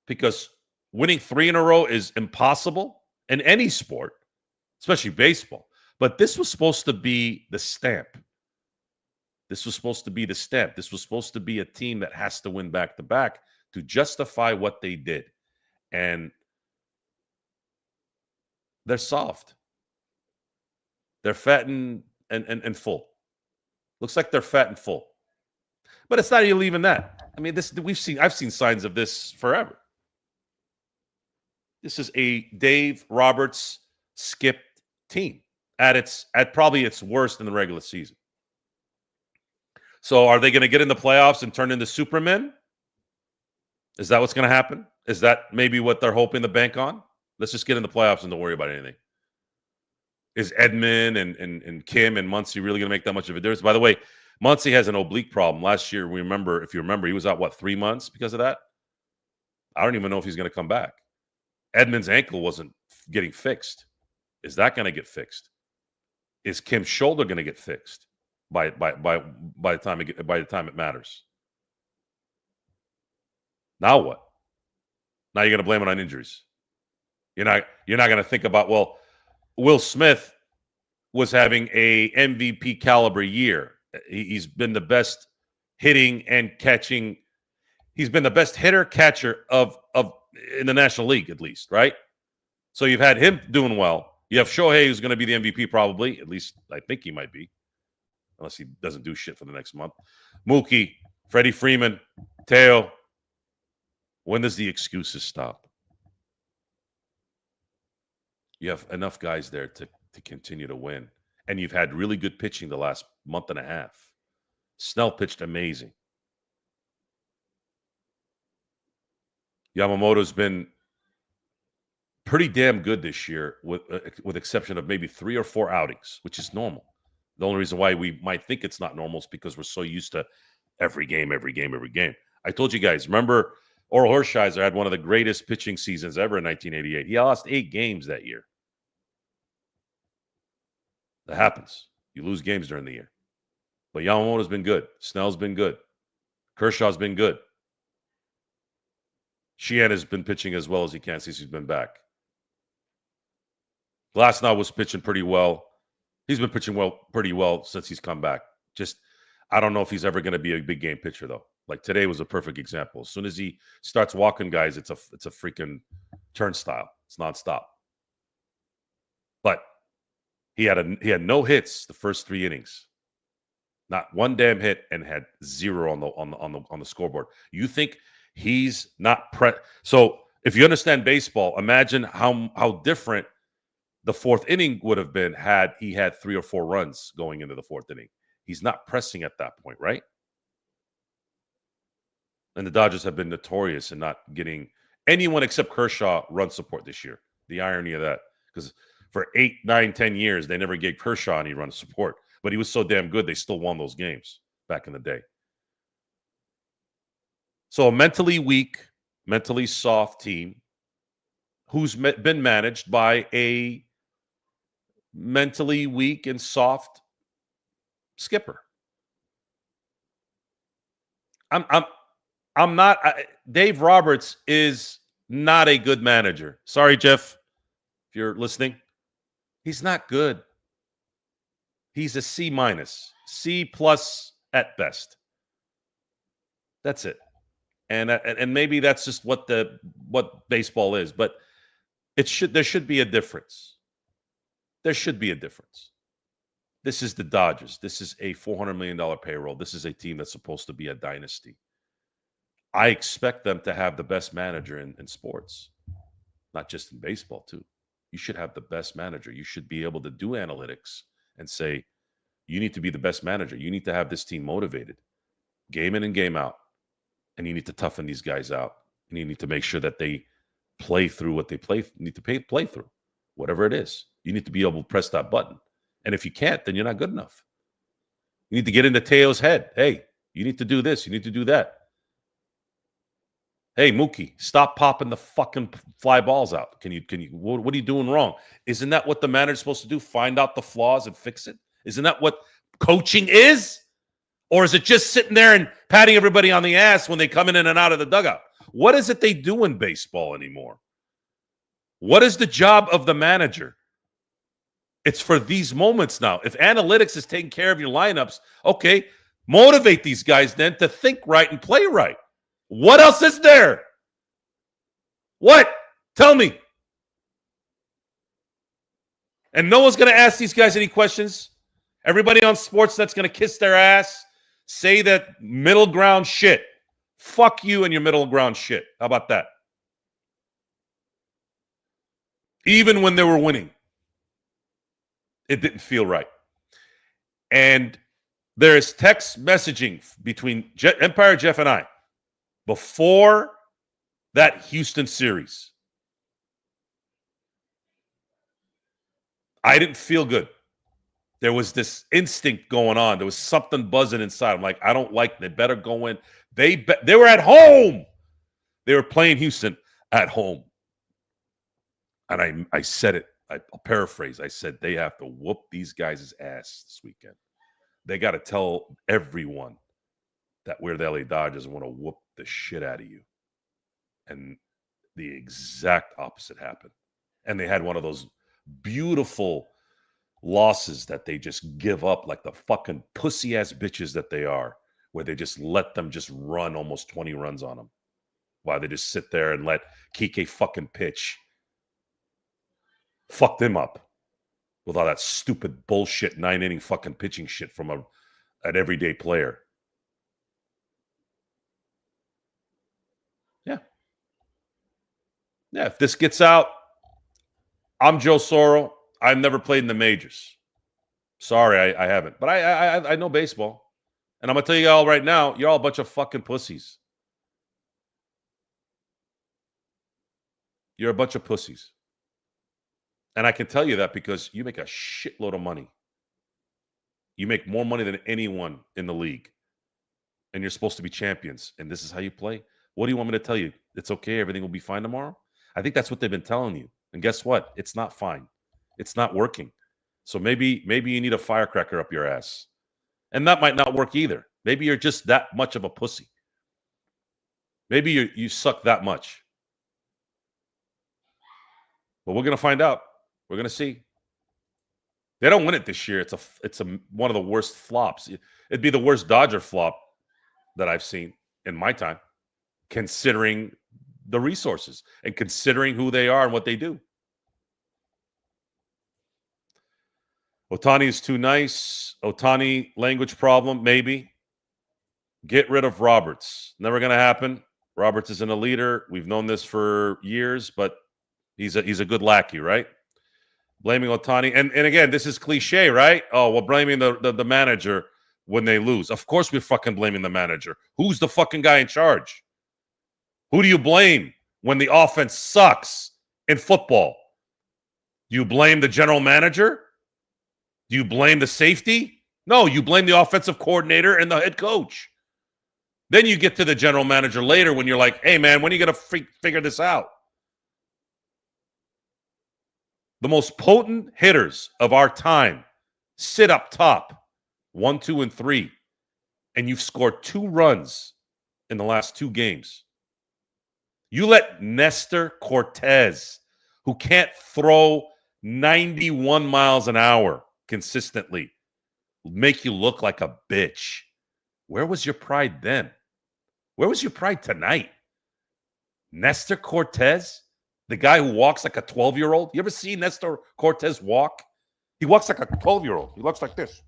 because winning 3 in a row is impossible in any sport, especially baseball. But this was supposed to be the stamp. This was supposed to be the stamp. This was supposed to be a team that has to win back-to-back to justify what they did. And they're soft. They're fat and full. Looks like they're fat and full. But it's not even that. I mean, I've seen signs of this forever. This is a Dave Roberts skipped team at probably its worst in the regular season. So are they going to get in the playoffs and turn into Supermen? Is that what's going to happen? Is that maybe what they're hoping to bank on? Let's just get in the playoffs and don't worry about anything. Is Edmund and Kim and Muncy really going to make that much of a difference? By the way, Muncy has an oblique problem. Last year, if you remember, he was out, 3 months because of that? I don't even know if he's going to come back. Edmund's ankle wasn't getting fixed. Is that going to get fixed? Is Kim's shoulder going to get fixed by the time it matters? Now what? Now you're going to blame it on injuries. You're not going to think about, well, Will Smith was having a MVP caliber year. He's been the best hitting and catching. He's been the best hitter catcher of in the National League, at least, right? So you've had him doing well. You have Shohei, who's going to be the MVP probably. At least I think he might be, unless he doesn't do shit for the next month. Mookie, Freddie Freeman, Teo. When does the excuses stop? You have enough guys there to continue to win. And you've had really good pitching the last month and a half. Snell pitched amazing. Yamamoto's been pretty damn good this year, with exception of maybe 3 or 4 outings, which is normal. The only reason why we might think it's not normal is because we're so used to every game. I told you guys, remember Oral Hershiser had one of the greatest pitching seasons ever in 1988. He lost 8 games that year. That happens. You lose games during the year. But Yamamoto's been good. Snell's been good. Kershaw's been good. Sheehan has been pitching as well as he can since he's been back. Glasnow was pitching pretty well. He's been pitching pretty well since he's come back. Just, I don't know if he's ever going to be a big game pitcher, though. Like today was a perfect example. As soon as he starts walking guys, it's a freaking turnstile. It's nonstop. But he had no hits the first 3 innings. Not one damn hit, and had 0 on the scoreboard. You think he's not So if you understand baseball, imagine how different the 4th inning would have been had he had 3 or 4 runs going into the 4th inning. He's not pressing at that point, right? And the Dodgers have been notorious in not getting anyone except Kershaw run support this year. The irony of that, because for 8, 9, 10 years, they never gave Kershaw any run support. But he was so damn good, they still won those games back in the day. So a mentally weak, mentally soft team who's been managed by a mentally weak and soft skipper. I'm not. Dave Roberts is not a good manager. Sorry, Jeff, if you're listening. He's not good. He's a C-, C+ at best. That's it. And maybe that's just what baseball is. But there should be a difference. There should be a difference. This is the Dodgers. This is a $400 million payroll. This is a team that's supposed to be a dynasty. I expect them to have the best manager in sports, not just in baseball, too. You should have the best manager. You should be able to do analytics and say, you need to be the best manager. You need to have this team motivated, game in and game out. And you need to toughen these guys out. And you need to make sure that they play through what they need to play through, whatever it is. You need to be able to press that button. And if you can't, then you're not good enough. You need to get into Teo's head. Hey, you need to do this. You need to do that. Hey, Mookie, stop popping the fucking fly balls out. What are you doing wrong? Isn't that what the manager's supposed to do? Find out the flaws and fix it? Isn't that what coaching is? Or is it just sitting there and patting everybody on the ass when they come in and out of the dugout? What is it they do in baseball anymore? What is the job of the manager? It's for these moments now. If analytics is taking care of your lineups, okay, motivate these guys then to think right and play right. What else is there? What? Tell me. And no one's going to ask these guys any questions. Everybody on sports that's going to kiss their ass, say that middle ground shit. Fuck you and your middle ground shit. How about that? Even when they were winning, it didn't feel right. And there is text messaging between Empire Jeff and I before that Houston series. I didn't feel good. There was this instinct going on. There was something buzzing inside. I'm like, I don't like. They better go in. They were at home. They were playing Houston at home. And I said it. I'll paraphrase. I said they have to whoop these guys' ass this weekend. They got to tell everyone that we're the LA Dodgers and want to whoop the shit out of you. And the exact opposite happened. And they had one of those beautiful losses that they just give up like the fucking pussy ass bitches that they are, where they just let them just run almost 20 runs on them while they just sit there and let Kike fucking pitch. Fuck them up with all that stupid bullshit 9-inning fucking pitching shit from an everyday player. Yeah. Yeah, if this gets out, I'm Joe Soro. I've never played in the majors. Sorry, I haven't. But I know baseball. And I'm going to tell you all right now, you're all a bunch of fucking pussies. You're a bunch of pussies. And I can tell you that because you make a shitload of money. You make more money than anyone in the league. And you're supposed to be champions. And this is how you play? What do you want me to tell you? It's okay. Everything will be fine tomorrow? I think that's what they've been telling you. And guess what? It's not fine. It's not working. So maybe you need a firecracker up your ass. And that might not work either. Maybe you're just that much of a pussy. Maybe you suck that much. But we're going to find out. We're going to see. They don't win it this year. It's one of the worst flops. It'd be the worst Dodger flop that I've seen in my time, considering the resources and considering who they are and what they do. Ohtani is too nice. Ohtani language problem, maybe. Get rid of Roberts. Never going to happen. Roberts isn't a leader. We've known this for years, but he's a good lackey, right? Blaming Ohtani. And again, this is cliche, right? Oh, we're blaming the manager when they lose. Of course we're fucking blaming the manager. Who's the fucking guy in charge? Who do you blame when the offense sucks in football? Do you blame the general manager? Do you blame the safety? No, you blame the offensive coordinator and the head coach. Then you get to the general manager later when you're like, hey, man, when are you going to figure this out? The most potent hitters of our time sit up top, 1, 2, and 3, and you've scored 2 runs in the last 2 games. You let Nestor Cortez, who can't throw 91 miles an hour consistently, make you look like a bitch. Where was your pride then? Where was your pride tonight? Nestor Cortez? The guy who walks like a 12-year-old. You ever see Nestor Cortez walk? He walks like a 12-year-old. He looks like this.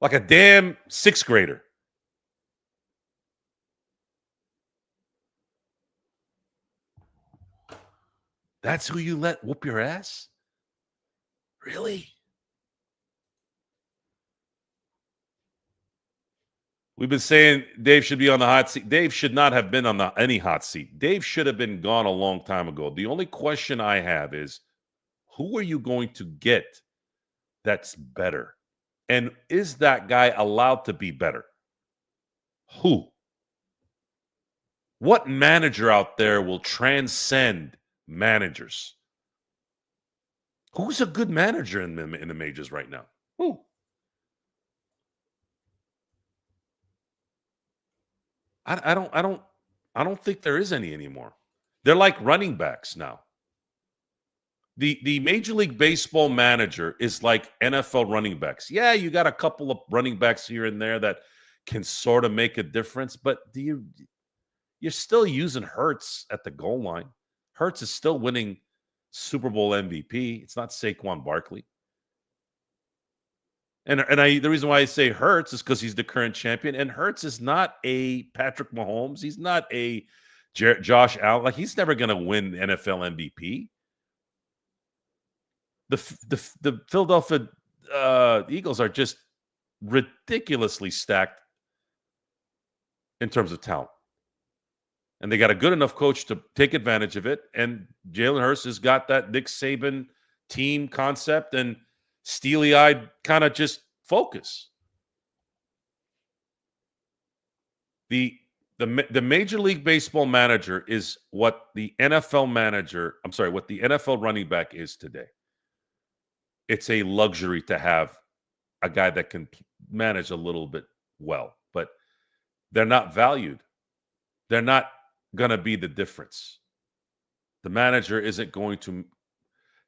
Like a damn 6th grader. That's who you let whoop your ass? Really? We've been saying Dave should be on the hot seat. Dave should not have been on any hot seat. Dave should have been gone a long time ago. The only question I have is, who are you going to get that's better? And is that guy allowed to be better? Who? What manager out there will transcend managers? Who's a good manager in the majors right now? Who? I don't think there is any anymore. They're like running backs now. The Major League Baseball manager is like NFL running backs. Yeah, you got a couple of running backs here and there that can sort of make a difference, but you're still using Hurts at the goal line. Hurts is still winning Super Bowl MVP. It's not Saquon Barkley. And the reason why I say Hurts is because he's the current champion. And Hurts is not a Patrick Mahomes. He's not a Josh Allen. Like, he's never going to win NFL MVP. The Philadelphia Eagles are just ridiculously stacked in terms of talent. And they got a good enough coach to take advantage of it. And Jalen Hurts has got that Nick Saban team concept and steely-eyed kind of just focus. The The Major League Baseball manager is what the NFL manager, I'm sorry, what the NFL running back is today. It's a luxury to have a guy that can manage a little bit well, but they're not valued. They're not going to be the difference. The manager isn't going to.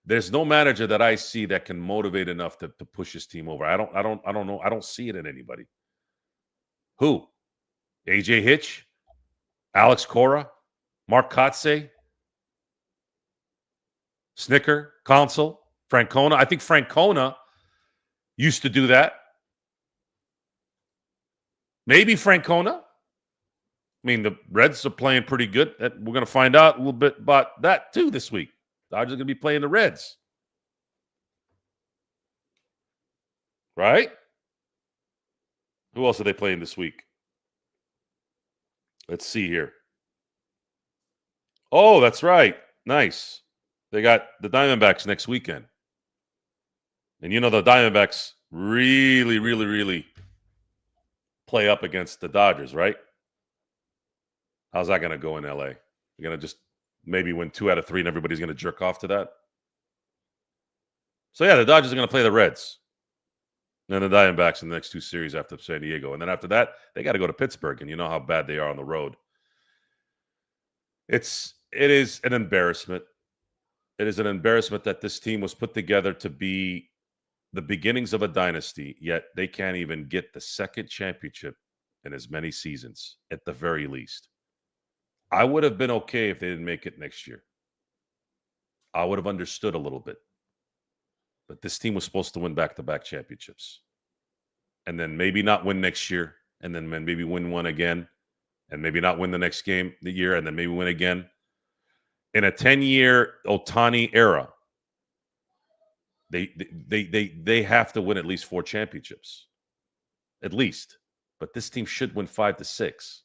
There's no manager that I see that can motivate enough to push his team over. I don't know. I don't see it in anybody. Who? AJ Hitch, Alex Cora, Mark Kotze, Snicker, Consul, Francona. I think Francona used to do that. Maybe Francona. I mean, the Reds are playing pretty good. We're going to find out a little bit about that too this week. Dodgers are going to be playing the Reds. Right? Who else are they playing this week? Let's see here. Oh, that's right. Nice. They got the Diamondbacks next weekend. And you know the Diamondbacks really, really, really play up against the Dodgers, right? How's that going to go in LA? You're going to just maybe win 2 out of 3 and everybody's going to jerk off to that? So, yeah, the Dodgers are going to play the Reds. And then the Diamondbacks in the next 2 series after San Diego. And then after that, they got to go to Pittsburgh. And you know how bad they are on the road. It is an embarrassment. It is an embarrassment that this team was put together to be the beginnings of a dynasty, yet they can't even get the second championship in as many seasons, at the very least. I would have been okay if they didn't make it next year. I would have understood a little bit. But this team was supposed to win back-to-back championships. And then maybe not win next year, and then maybe win one again, and maybe not win the year, and then maybe win again. In a 10-year Ohtani era, they have to win at least 4 championships. At least. But this team should win 5 to 6.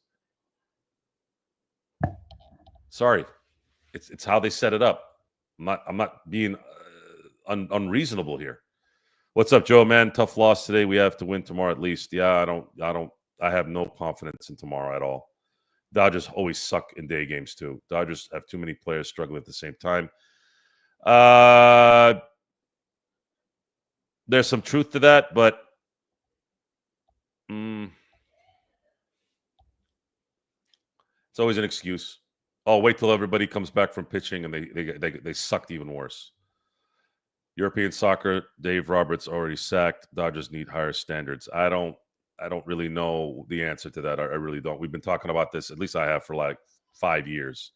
Sorry, it's how they set it up. I'm not being unreasonable here. What's up, Joe? Man, tough loss today. We have to win tomorrow at least. Yeah, I have no confidence in tomorrow at all. Dodgers always suck in day games too. Dodgers have too many players struggling at the same time. There's some truth to that, but it's always an excuse. Oh, wait till everybody comes back from pitching and they sucked even worse. European soccer, Dave Roberts already sacked. Dodgers need higher standards. I don't really know the answer to that. I really don't. We've been talking about this, at least I have, for like 5 years.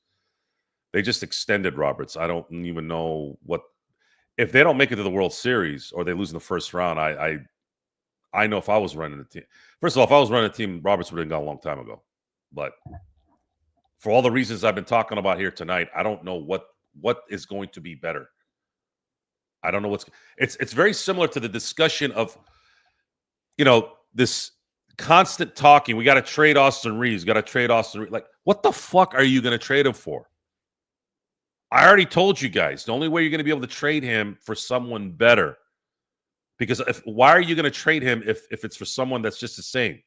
They just extended Roberts. I don't even know what – if they don't make it to the World Series or they lose in the first round, I know if I was running the team – first of all, if I was running a team, Roberts would have been gone a long time ago. But for all the reasons I've been talking about here tonight, I don't know what is going to be better. I don't know what's – it's very similar to the discussion of, this constant talking. We got to trade Austin Reeves. Got to trade Austin Reeves. Like, what the fuck are you going to trade him for? I already told you guys, the only way you're going to be able to trade him for someone better. Because why are you going to trade him if it's for someone that's just the same?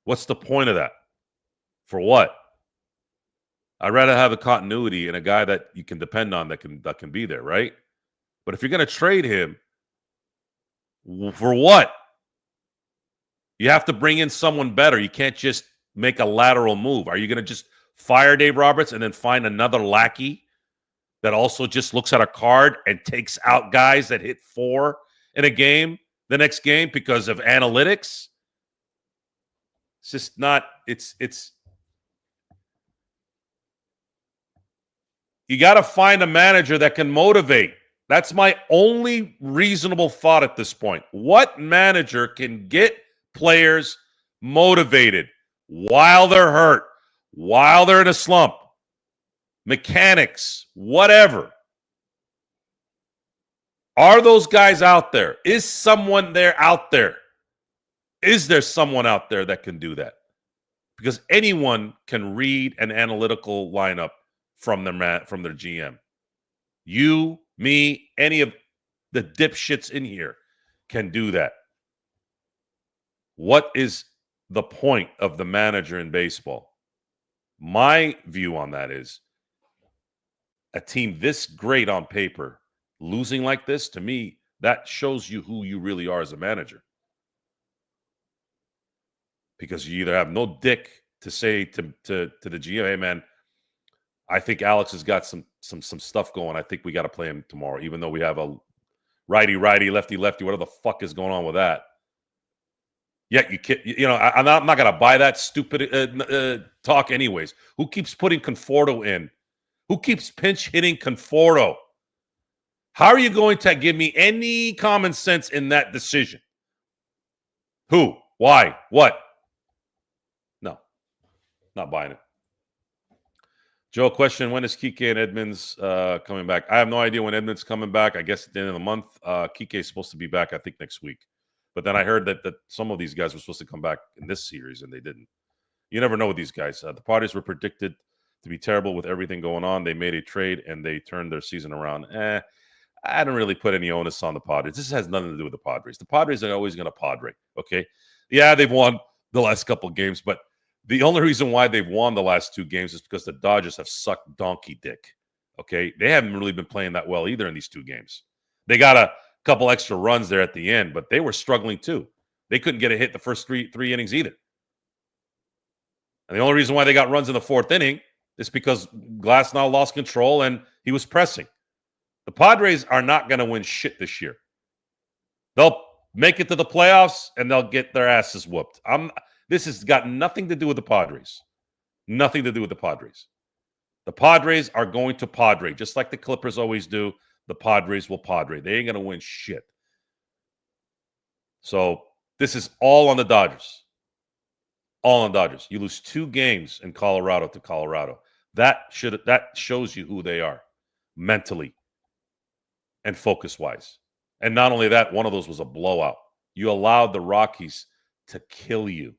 What's the point of that? For what? I'd rather have a continuity and a guy that you can depend on that can be there, right? But if you're going to trade him, for what? You have to bring in someone better. You can't just make a lateral move. Are you going to just fire Dave Roberts and then find another lackey that also just looks at a card and takes out guys that hit 4 in a game the next game because of analytics? It's just not – it's you got to find a manager that can motivate. That's my only reasonable thought at this point. What manager can get players motivated while they're hurt, while they're in a slump? Mechanics, whatever. Are those guys out there? Is someone there out there? Is there someone out there that can do that? Because anyone can read an analytical lineup from their GM. You, me, any of the dipshits in here can do that. What is the point of the manager in baseball. My view on that is a team this great on paper losing like this, to me, that shows you who you really are as a manager. Because you either have no dick to say to the GM, hey man, I think Alex has got some stuff going. I think we got to play him tomorrow, even though we have a righty, lefty, whatever the fuck is going on with that. Yeah, I'm not going to buy that stupid talk anyways. Who keeps putting Conforto in? Who keeps pinch hitting Conforto? How are you going to give me any common sense in that decision? Who? Why? What? No, not buying it. Joe, question, when is Kike and Edmonds coming back? I have no idea when Edmonds coming back. I guess at the end of the month. Kike is supposed to be back, I think, next week. But then I heard that some of these guys were supposed to come back in this series, and they didn't. You never know with these guys. The Padres were predicted to be terrible with everything going on. They made a trade, and they turned their season around. I don't really put any onus on the Padres. This has nothing to do with the Padres. The Padres are always going to Padre, okay? Yeah, they've won the last couple of games, but the only reason why they've won the last 2 games is because the Dodgers have sucked donkey dick, okay? They haven't really been playing that well either in these 2 games. They got a couple extra runs there at the end, but they were struggling too. They couldn't get a hit the first three innings either. And the only reason why they got runs in the 4th inning is because Glasnow lost control and he was pressing. The Padres are not going to win shit this year. They'll make it to the playoffs and they'll get their asses whooped. This has got nothing to do with the Padres. Nothing to do with the Padres. The Padres are going to Padre, just like the Clippers always do. The Padres will Padre. They ain't going to win shit. So this is all on the Dodgers. All on Dodgers. You lose 2 games in Colorado to Colorado. That shows you who they are mentally and focus-wise. And not only that, one of those was a blowout. You allowed the Rockies to kill you.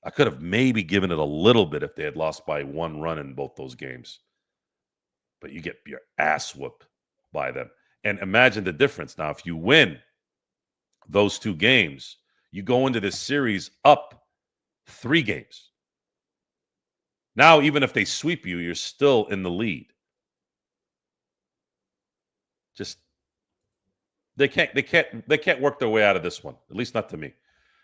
I could have maybe given it a little bit if they had lost by 1 run in both those games. But you get your ass whooped by them. And imagine the difference. Now, if you win those 2 games, you go into this series up 3 games. Now, even if they sweep you, you're still in the lead. Just they can't work their way out of this one. At least not to me.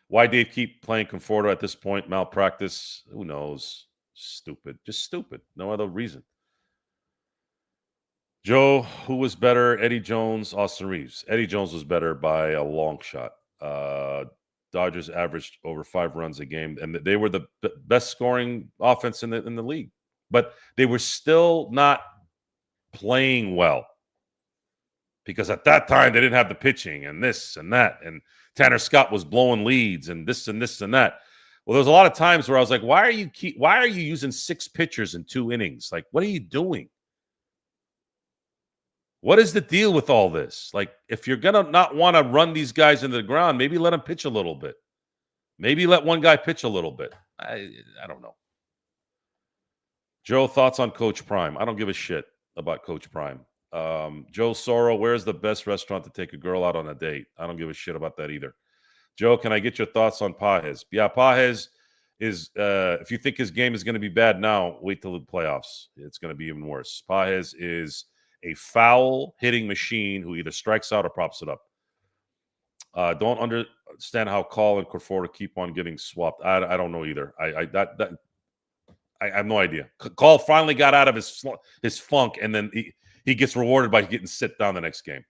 Why Dave keep playing Conforto at this point? Malpractice? Who knows? Stupid. Just stupid. No other reason. Joe, who was better? Eddie Jones, Austin Reeves. Eddie Jones was better by a long shot. Dodgers averaged over 5 runs a game, and they were the best scoring offense in the league. But they were still not playing well. Because at that time, they didn't have the pitching and this and that. And Tanner Scott was blowing leads and this and this and that. Well, there's a lot of times where I was like, why are you using 6 pitchers in 2 innings? Like, what are you doing? What is the deal with all this? Like, if you're going to not want to run these guys into the ground, maybe let them pitch a little bit. Maybe let one guy pitch a little bit. I don't know. Joe, thoughts on Coach Prime? I don't give a shit about Coach Prime. Joe Soro, where's the best restaurant to take a girl out on a date? I don't give a shit about that either. Joe, can I get your thoughts on Pages? Yeah, Pages is, if you think his game is going to be bad now, wait till the playoffs. It's going to be even worse. Pages is a foul hitting machine who either strikes out or props it up. Don't understand how Call and Conforto keep on getting swapped. I don't know either. I have no idea. Call finally got out of his funk, and then he gets rewarded by getting sit down the next game.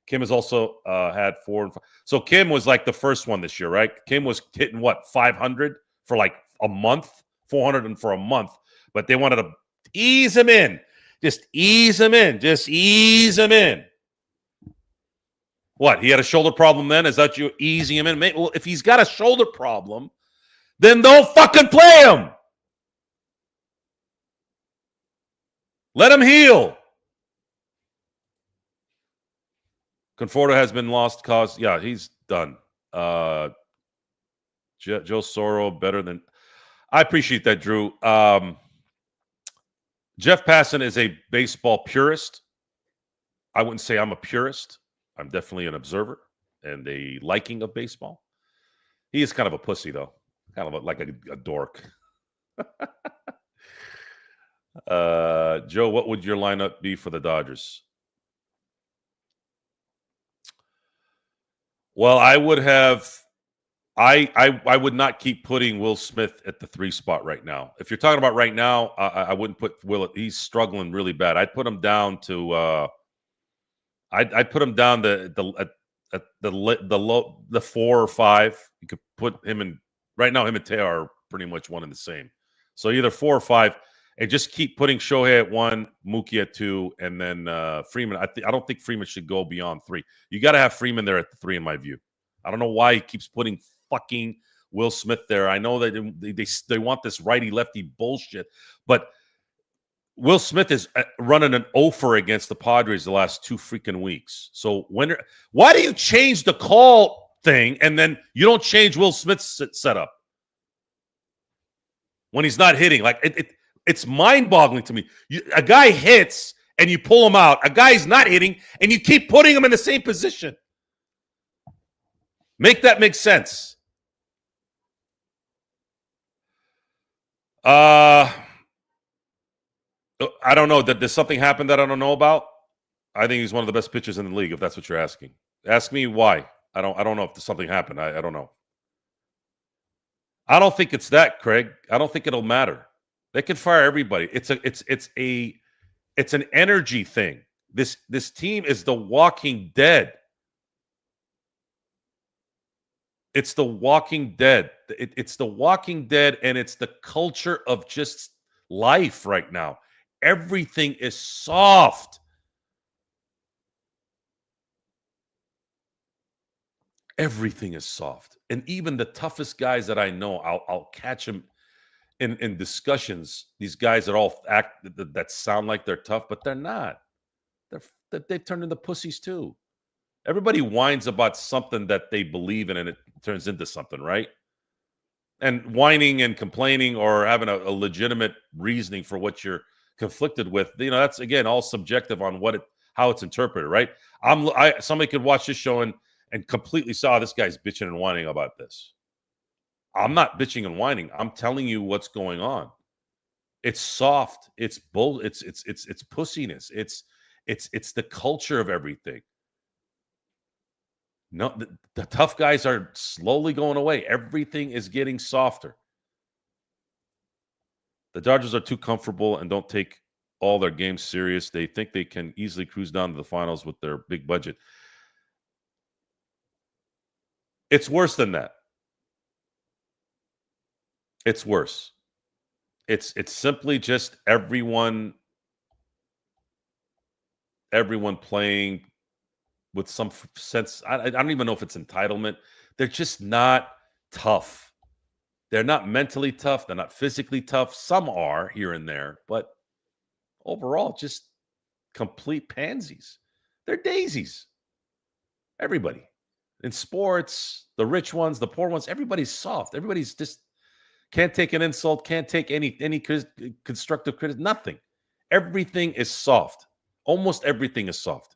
Kim has also had 4 and 5. So Kim was like the first one this year, right? Kim was hitting, 500 for like a month, 400 for a month. But they wanted to ease him in. Just ease him in. Just ease him in. What? He had a shoulder problem then? Is that you easing him in? Well, if he's got a shoulder problem, then don't fucking play him. Let him heal. Conforto has been lost cause. Yeah, he's done. Joe Soro better than. I appreciate that, Drew. Jeff Passan is a baseball purist. I wouldn't say I'm a purist. I'm definitely an observer and a liking of baseball. He is kind of a pussy, though. Kind of like a dork. Joe, what would your lineup be for the Dodgers? Well, I would have. I would not keep putting Will Smith at the 3 spot right now. If you're talking about right now, I wouldn't put Will. He's struggling really bad. I'd put him down to. I'd put him down at the 4 or 5. You could put him in right now. Him and Teo are pretty much one and the same. So either 4 or 5, and just keep putting Shohei at 1, Mookie at 2, and then Freeman. I don't think Freeman should go beyond 3. You got to have Freeman there at the 3, in my view. I don't know why he keeps putting fucking Will Smith there. I know that they want this righty lefty bullshit, but Will Smith is running an offer against the Padres the last 2 freaking weeks. So why do you change the call thing and then you don't change Will Smith's setup when he's not hitting? Like it's mind-boggling to me. A guy hits and you pull him out. A guy's not hitting and you keep putting him in the same position. Make that make sense. I don't know. Does something happen that I don't know about? I think he's one of the best pitchers in the league, if that's what you're asking. Ask me why. I don't know if something happened. I don't know. I don't think it's that, Craig. I don't think it'll matter. They can fire everybody. It's an energy thing. This team is the Walking Dead. It's the Walking Dead. It's the Walking Dead, and it's the culture of just life right now. Everything is soft. Everything is soft. And even the toughest guys that I know, I'll catch them in discussions. These guys that all act that sound like they're tough, but they're not. They've turned into pussies too. Everybody whines about something that they believe in, and it turns into something, right? And whining and complaining or having a legitimate reasoning for what you're conflicted with, that's again all subjective on how it's interpreted, right? Somebody could watch this show and completely saw this guy's bitching and whining about this. I'm not bitching and whining. I'm telling you what's going on. It's soft. It's bull. It's pussiness. It's the culture of everything. No, the tough guys are slowly going away. Everything is getting softer. The Dodgers are too comfortable and don't take all their games serious. They think they can easily cruise down to the finals with their big budget. It's worse than that. It's worse. It's simply just everyone playing with some sense. I don't even know if it's entitlement. They're just not tough. They're not mentally tough. They're not physically tough. Some are here and there, but overall, just complete pansies. They're daisies. Everybody. In sports, the rich ones, the poor ones, everybody's soft. Everybody's just can't take an insult, can't take any constructive criticism, nothing. Everything is soft. Almost everything is soft.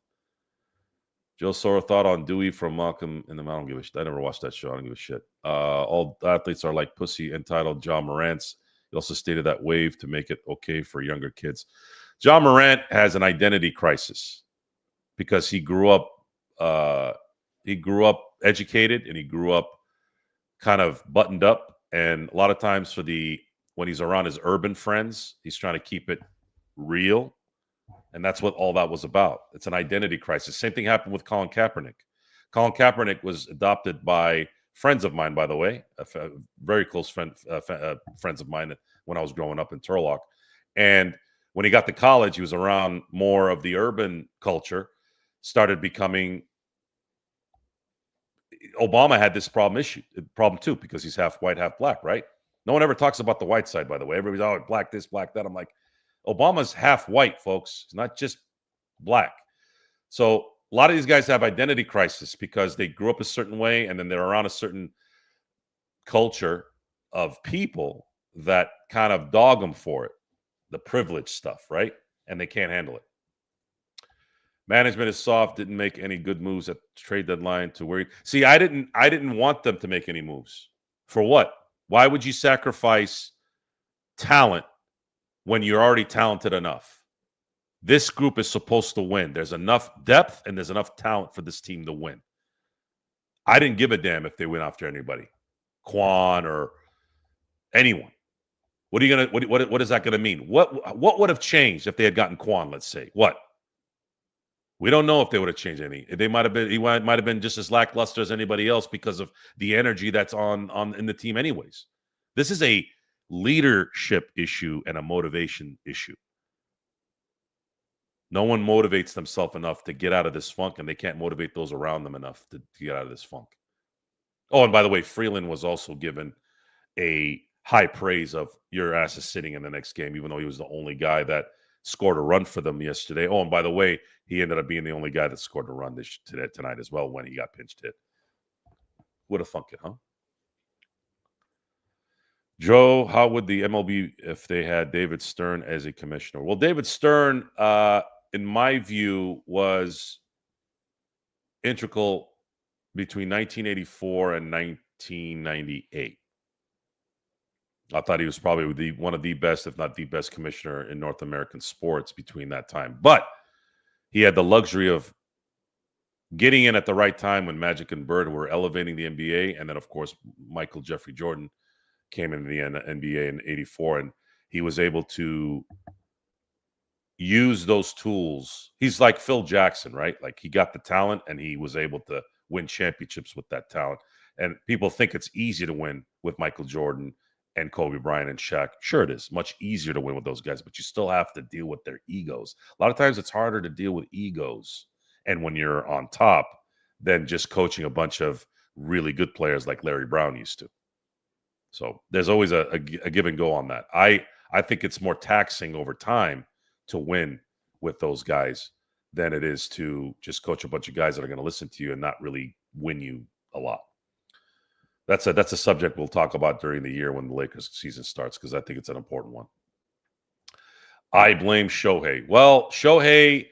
Joe Soro thought on Dewey from Malcolm in the I don't give a shit. I never watched that show. I don't give a shit. All athletes are like pussy, entitled. John Morant's. He also stated that wave to make it okay for younger kids. John Morant has an identity crisis because he grew up educated and he grew up kind of buttoned up. And a lot of times when he's around his urban friends, he's trying to keep it real. And that's what all that was about. It's an identity crisis. Same thing happened with Colin Kaepernick. Colin Kaepernick was adopted by friends of mine, by the way, very close friends of mine when I was growing up in Turlock. And when he got to college, he was around more of the urban culture, started becoming Obama had this problem too, because he's half white, half black, right? No one ever talks about the white side, by the way. Everybody's, black this, black that. I'm like, Obama's half white, folks. It's not just black. So a lot of these guys have identity crisis because they grew up a certain way and then they're around a certain culture of people that kind of dog them for it, the privilege stuff, right? And they can't handle it. Management is soft. Didn't make any good moves at trade deadline to worry. See, I didn't want them to make any moves. For what? Why would you sacrifice talent when you're already talented enough? This group is supposed to win. There's enough depth and there's enough talent for this team to win. I didn't give a damn if they went after anybody, Quan or anyone. What are you gonna? What is that gonna mean? What would have changed if they had gotten Quan? Let's say what? We don't know if they would have changed anything. They might have been. He might have been just as lackluster as anybody else because of the energy that's on in the team. Anyways, this is a leadership issue and a motivation issue. No one motivates themselves enough to get out of this funk, and they can't motivate those around them enough to get out of this funk. Oh, and by the way, Freeland was also given a high praise of your ass is sitting in the next game, even though he was the only guy that scored a run for them yesterday. Oh, and by the way, he ended up being the only guy that scored a run tonight as well when he got pinch hit. Would have thunk it, huh? Joe, how would the MLB if they had David Stern as a commissioner? Well, David Stern, in my view, was integral between 1984 and 1998. I thought he was probably one of the best, if not the best, commissioner in North American sports between that time. But he had the luxury of getting in at the right time when Magic and Bird were elevating the NBA. And then, of course, Michael Jeffrey Jordan came into the NBA in '84, and he was able to use those tools. He's like Phil Jackson, right? Like he got the talent and he was able to win championships with that talent. And people think it's easy to win with Michael Jordan and Kobe Bryant and Shaq. Sure, it is much easier to win with those guys, but you still have to deal with their egos. A lot of times it's harder to deal with egos. And when you're on top than just coaching a bunch of really good players like Larry Brown used to. So there's always a give and go on that. I think it's more taxing over time to win with those guys than it is to just coach a bunch of guys that are going to listen to you and not really win you a lot. That's a subject we'll talk about during the year when the Lakers season starts because I think it's an important one. I blame Shohei. Well, Shohei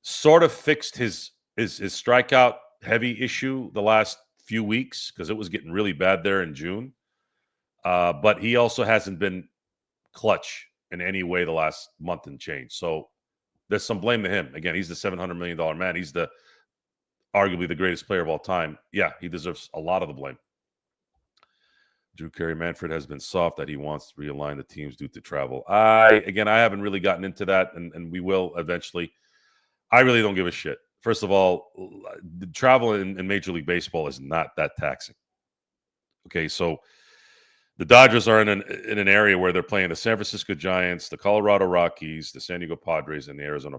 sort of fixed his strikeout heavy issue the last few weeks because it was getting really bad there in June. But he also hasn't been clutch in any way the last month and change. So there's some blame to him. Again, he's the $700 million man. He's arguably the greatest player of all time. Yeah, he deserves a lot of the blame. Drew Carey Manfred has been soft that he wants to realign the teams due to travel. I haven't really gotten into that, and we will eventually. I really don't give a shit. First of all, the travel in Major League Baseball is not that taxing. Okay, so the Dodgers are in an area where they're playing the San Francisco Giants, the Colorado Rockies, the San Diego Padres, and the Arizona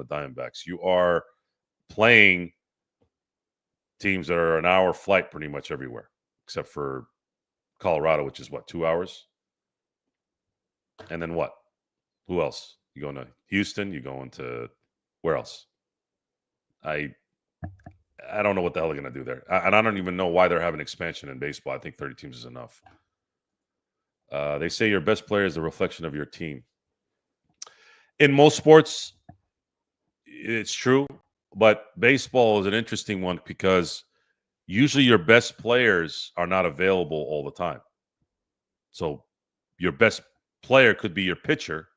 Diamondbacks. You are playing teams that are an hour flight pretty much everywhere, except for Colorado, which is what, 2 hours? And then what? Who else? You going to Houston? You going to where else? I don't know what the hell they're going to do there. And I don't even know why they're having expansion in baseball. I think 30 teams is enough. They say your best player is a reflection of your team. In most sports, it's true. But baseball is an interesting one because usually your best players are not available all the time. So your best player could be your pitcher,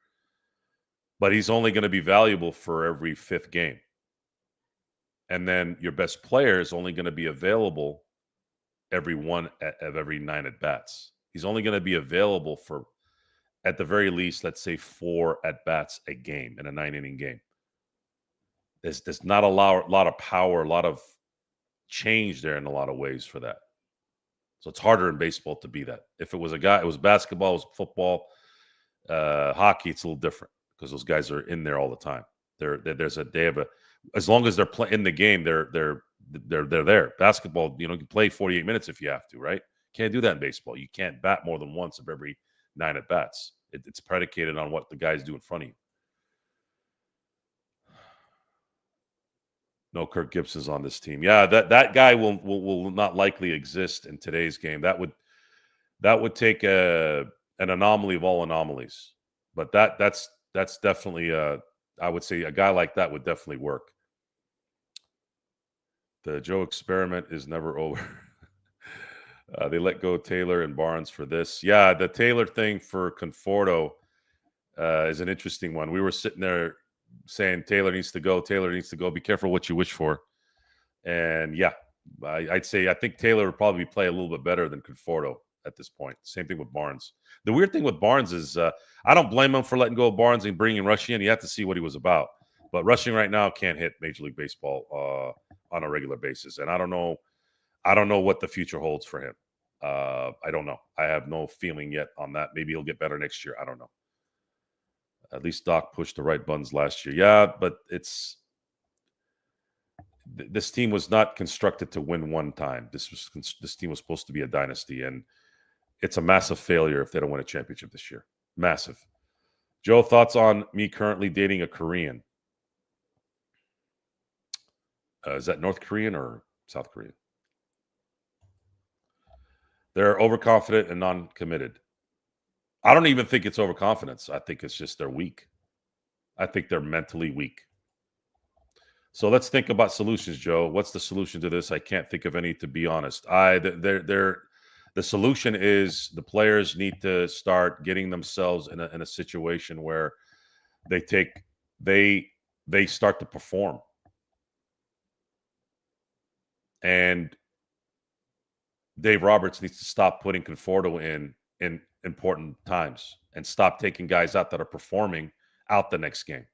but he's only going to be valuable for every fifth game. And then your best player is only going to be available every 9 at-bats. He's only going to be available for, at the very least, let's say 4 at-bats a game in a 9-inning game. There's not a lot of power, a lot of change there in a lot of ways for that. So it's harder in baseball to be that. If it was it was basketball, it was football, hockey, it's a little different because those guys are in there all the time. As long as they're in the game, they're there. Basketball, you play 48 minutes if you have to, right? Can't do that in baseball. You can't bat more than once of every 9 at bats. It's predicated on what the guys do in front of you. No Kirk Gibson's on this team. Yeah, that guy will not likely exist in today's game. That would take an anomaly of all anomalies. But that's definitely I would say a guy like that would definitely work. The Joe experiment is never over. They let go Taylor and Barnes for this. Yeah, the Taylor thing for Conforto is an interesting one. We were sitting there saying Taylor needs to go. Taylor needs to go. Be careful what you wish for. And yeah, I'd say I think Taylor would probably play a little bit better than Conforto at this point. Same thing with Barnes. The weird thing with Barnes is I don't blame him for letting go of Barnes and bringing Rushing in. You have to see what he was about. But Rushing right now can't hit Major League Baseball on a regular basis, and I don't know. I don't know what the future holds for him. I don't know. I have no feeling yet on that. Maybe he'll get better next year. I don't know. At least Doc pushed the right buttons last year. Yeah, but this team was not constructed to win one time. This team was supposed to be a dynasty, and it's a massive failure if they don't win a championship this year. Massive. Joe, thoughts on me currently dating a Korean? Is that North Korean or South Korean? They're overconfident and non-committed. I don't even think it's overconfidence. I think it's just they're weak. I think they're mentally weak. So let's think about solutions, Joe. What's the solution to this? I can't think of any, to be honest. The solution is the players need to start getting themselves in a situation where they start to perform. And Dave Roberts needs to stop putting Conforto in important times and stop taking guys out that are performing out the next game.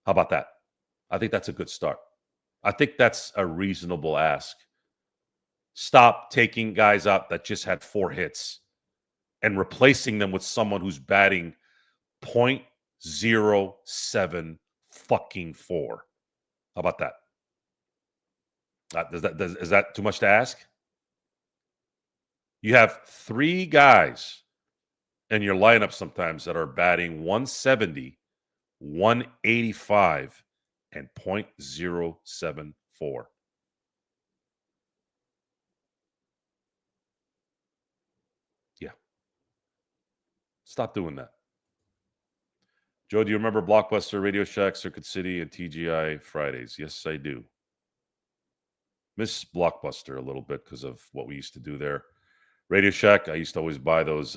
How about that? I think that's a good start. I think that's a reasonable ask. Stop taking guys out that just had 4 hits and replacing them with someone who's batting .07 fucking 4. How about that? Is that too much to ask? You have 3 guys in your lineup sometimes that are batting 170, 185, and .074. Yeah. Stop doing that. Joe, do you remember Blockbuster, Radio Shack, Circuit City, and TGI Fridays? Yes, I do. Miss Blockbuster a little bit because of what we used to do there. Radio Shack, I used to always buy those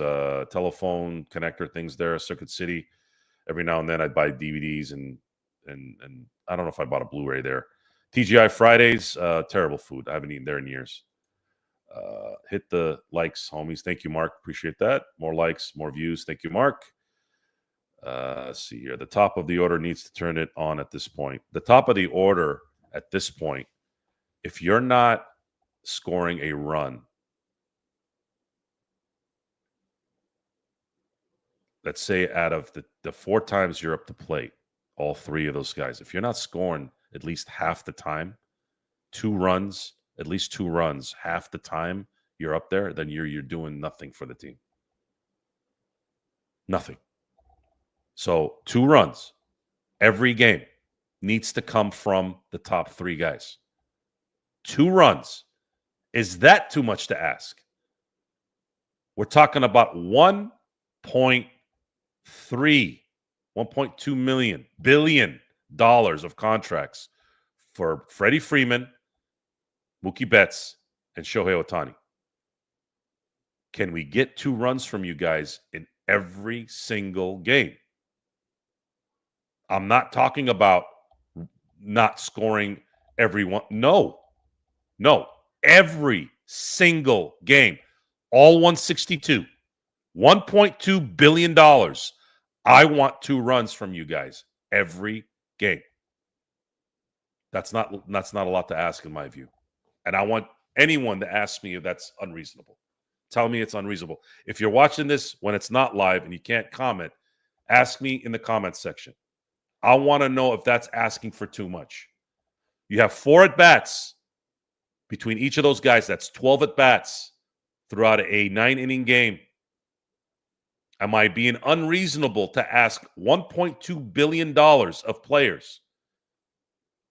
telephone connector things there. Circuit City, every now and then I'd buy DVDs and I don't know if I bought a Blu-ray there. TGI Fridays, terrible food. I haven't eaten there in years. Hit the likes, homies. Thank you, Mark. Appreciate that. More likes, more views. Thank you, Mark. Let's see here. The top of the order needs to turn it on at this point. The top of the order at this point, if you're not scoring a run, let's say out of the 4 times you're up the plate, all 3 of those guys, if you're not scoring at least half the time, 2 runs, at least 2 runs, half the time you're up there, then you're doing nothing for the team. Nothing. So 2 runs every game needs to come from the top 3 guys. 2 runs. Is that too much to ask? We're talking about $1.2 billion of contracts for Freddie Freeman, Mookie Betts, and Shohei Ohtani. Can we get 2 runs from you guys in every single game? I'm not talking about not scoring every one. No. Every single game. All 162. $1.2 billion. I want 2 runs from you guys every game. That's not a lot to ask in my view. And I want anyone to ask me if that's unreasonable. Tell me it's unreasonable. If you're watching this when it's not live and you can't comment, ask me in the comments section. I want to know if that's asking for too much. You have 4 at-bats between each of those guys. That's 12 at-bats throughout a 9-inning game. Am I being unreasonable to ask $1.2 billion of players?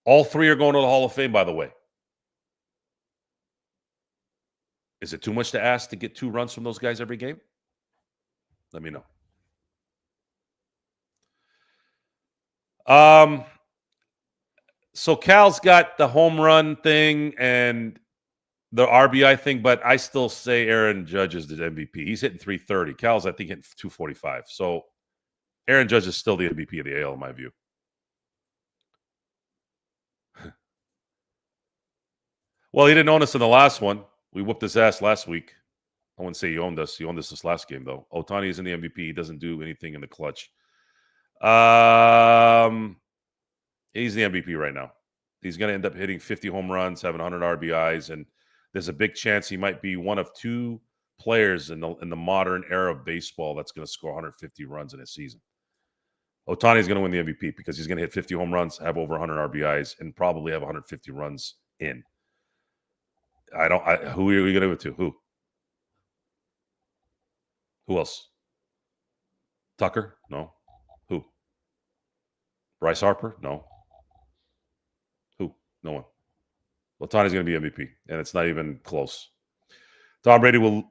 All 3 are going to the Hall of Fame, by the way. Is it too much to ask to get 2 runs from those guys every game? Let me know. So Cal's got the home run thing and the RBI thing, but I still say Aaron Judge is the MVP. He's hitting 330. Cal's, I think, hitting 245. So Aaron Judge is still the MVP of the AL, in my view. Well, he didn't own us in the last one. We whooped his ass last week. I wouldn't say he owned us. He owned us this last game, though. Ohtani is in the MVP. He doesn't do anything in the clutch. He's the MVP right now. He's going to end up hitting 50 home runs, having 100 RBIs, and there's a big chance he might be one of two players in the modern era of baseball that's going to score 150 runs in a season. Ohtani is going to win the MVP because he's going to hit 50 home runs, have over 100 RBIs, and probably have 150 runs in. Who are we going to give it to? Who else? Tucker? No. Who? Bryce Harper? No. Who? No one. Ohtani's going to be MVP, and it's not even close. Tom Brady will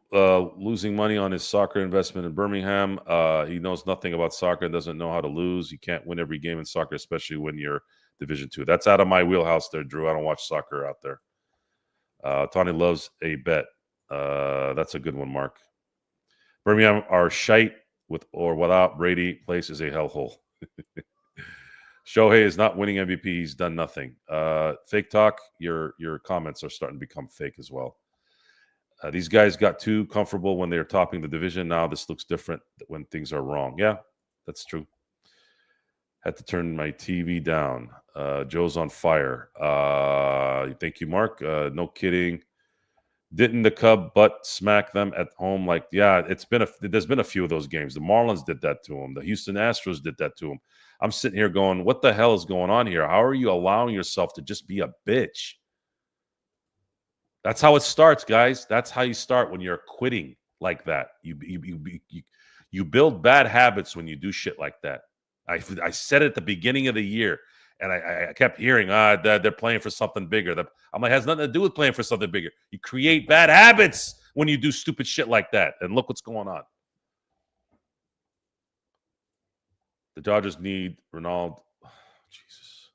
losing money on his soccer investment in Birmingham. He knows nothing about soccer and doesn't know how to lose. You can't win every game in soccer, especially when you're Division II. That's out of my wheelhouse there, Drew. I don't watch soccer out there. Tony loves a bet. That's a good one, Mark. Birmingham are shite with or without Brady. Place is a hellhole. Shohei is not winning MVP. He's done nothing. Fake talk. Your comments are starting to become fake as well. These guys got too comfortable when they were topping the division. Now this looks different when things are wrong. Yeah, that's true. Had to turn my TV down. Joe's on fire. Thank you, Mark. No kidding. Didn't the Cub butt smack them at home? Like, yeah, there's been a few of those games. The Marlins did that to him. The Houston Astros did that to him. I'm sitting here going, what the hell is going on here? How are you allowing yourself to just be a bitch? That's how it starts, guys. That's how you start when you're quitting like that. You build bad habits when you do shit like that. I said it at the beginning of the year, and I kept hearing, they're playing for something bigger. I'm like, it has nothing to do with playing for something bigger. You create bad habits when you do stupid shit like that, and look what's going on. The Dodgers need Ronaldo. Oh, Jesus.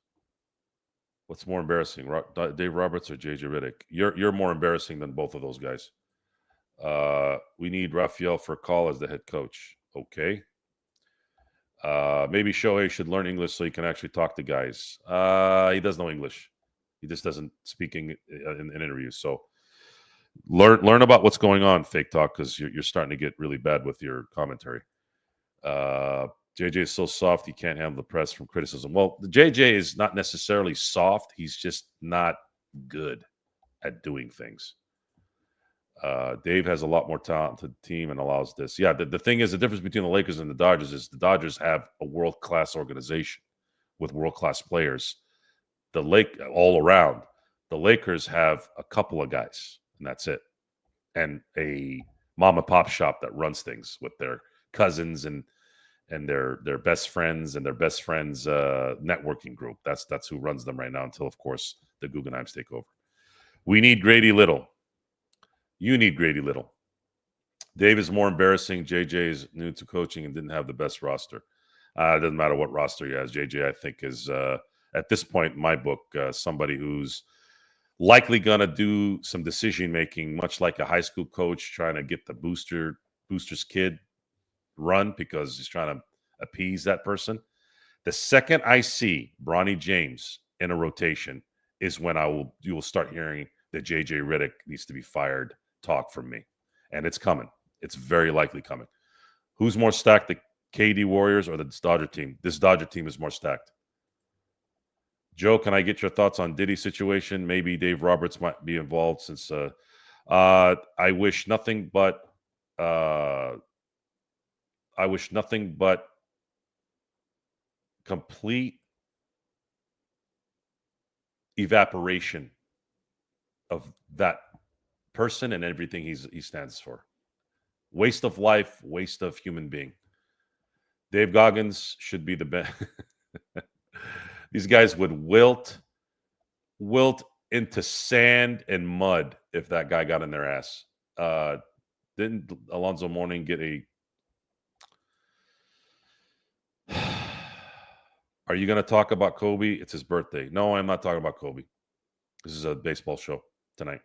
What's more embarrassing, Dave Roberts or JJ Redick? You're more embarrassing than both of those guys. We need Rafael Furcal as the head coach. Okay. Maybe Shohei should learn English so he can actually talk to guys. He does know English. He just doesn't speak in interviews. So learn about what's going on, fake talk, because you're starting to get really bad with your commentary. JJ is so soft, he can't handle the press from criticism. Well, the JJ is not necessarily soft. He's just not good at doing things. Dave has a lot more talented team and allows this. Yeah, the thing is, the difference between the Lakers and the Dodgers is the Dodgers have a world-class organization with world-class players. All around. The Lakers have a couple of guys, and that's it. And a mom and pop shop that runs things with their cousins and their best friends and their best friends networking group. That's who runs them right now until, of course, the Guggenheims take over. We need Grady Little. You need Grady Little. Dave is more embarrassing. JJ is new to coaching and didn't have the best roster. It doesn't matter what roster he has. JJ, I think, is, at this point in my book, somebody who's likely going to do some decision-making, much like a high school coach trying to get the booster's kid run because he's trying to appease that person. The second I see Bronny James in a rotation is when you will start hearing that JJ Redick needs to be fired talk from me. And it's coming. It's very likely coming. Who's more stacked, the KD Warriors or the Dodger team? This Dodger team is more stacked. Joe, can I get your thoughts on Diddy situation? Maybe Dave Roberts might be involved since I wish nothing but complete evaporation of that person and everything he stands for. Waste of life, waste of human being. Dave Goggins should be the best. These guys would wilt into sand and mud if that guy got in their ass. Didn't Alonzo Mourning get a Are you going to talk about Kobe? It's his birthday. No, I'm not talking about Kobe. This is a baseball show tonight.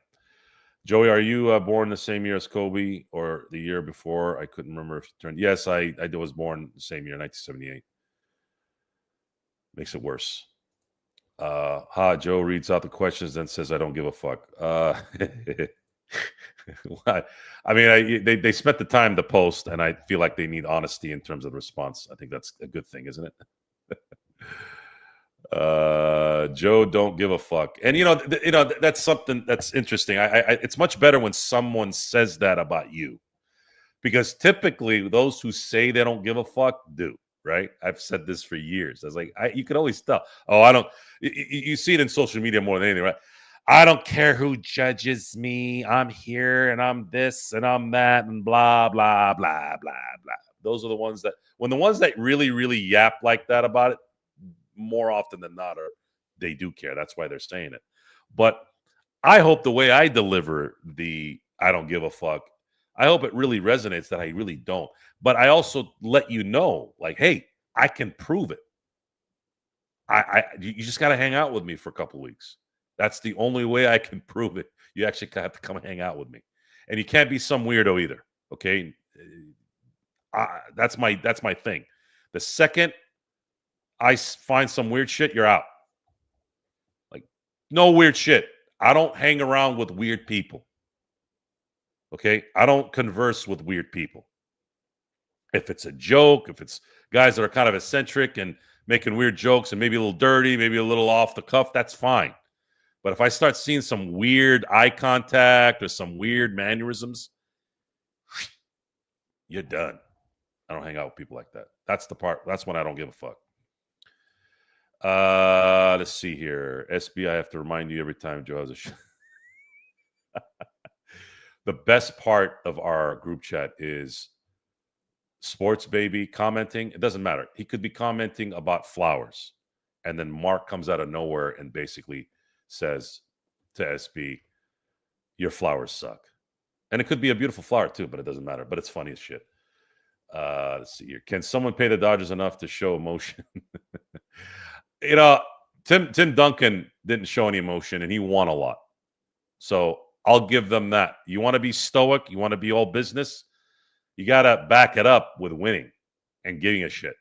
Joey, are you born the same year as Kobe or the year before? I couldn't remember if you turned. Yes, I was born the same year, 1978. Makes it worse. Joe reads out the questions, then says, "I don't give a fuck." I mean, they spent the time to post, and I feel like they need honesty in terms of the response. I think that's a good thing, isn't it? Joe don't give a fuck, and that's something that's interesting. It's much better when someone says that about you, because typically those who say they don't give a fuck do. Right? I've said this for years. I was like, you can always tell. Oh, I don't. You see it in social media more than anything, right? I don't care who judges me. I'm here and I'm this and I'm that and blah blah blah blah blah. Those are the ones that, when the ones that really really yap like that about it, more often than not, or they do care. That's why they're saying it. But I hope the way I deliver the "I don't give a fuck," I hope it really resonates that I really don't. But I also let you know, like, hey, I can prove it. You just got to hang out with me for a couple weeks. That's the only way I can prove it. You actually have to come and hang out with me, and you can't be some weirdo either. Okay, that's my thing. The second I find some weird shit, you're out. Like, no weird shit. I don't hang around with weird people. Okay, I don't converse with weird people. If it's a joke, if it's guys that are kind of eccentric and making weird jokes and maybe a little dirty, maybe a little off the cuff, that's fine. But if I start seeing some weird eye contact or some weird mannerisms, you're done. I don't hang out with people like that. That's the part. That's when I don't give a fuck. Let's see here. SB, I have to remind you every time Joe has a show. The best part of our group chat is Sports Baby commenting. It doesn't matter. He could be commenting about flowers. And then Mark comes out of nowhere and basically says to SB, "Your flowers suck." And it could be a beautiful flower too, but it doesn't matter. But it's funny as shit. Let's see here. Can someone pay the Dodgers enough to show emotion? You know, Tim Duncan didn't show any emotion, and he won a lot. So I'll give them that. You want to be stoic? You want to be all business? You got to back it up with winning and giving a shit.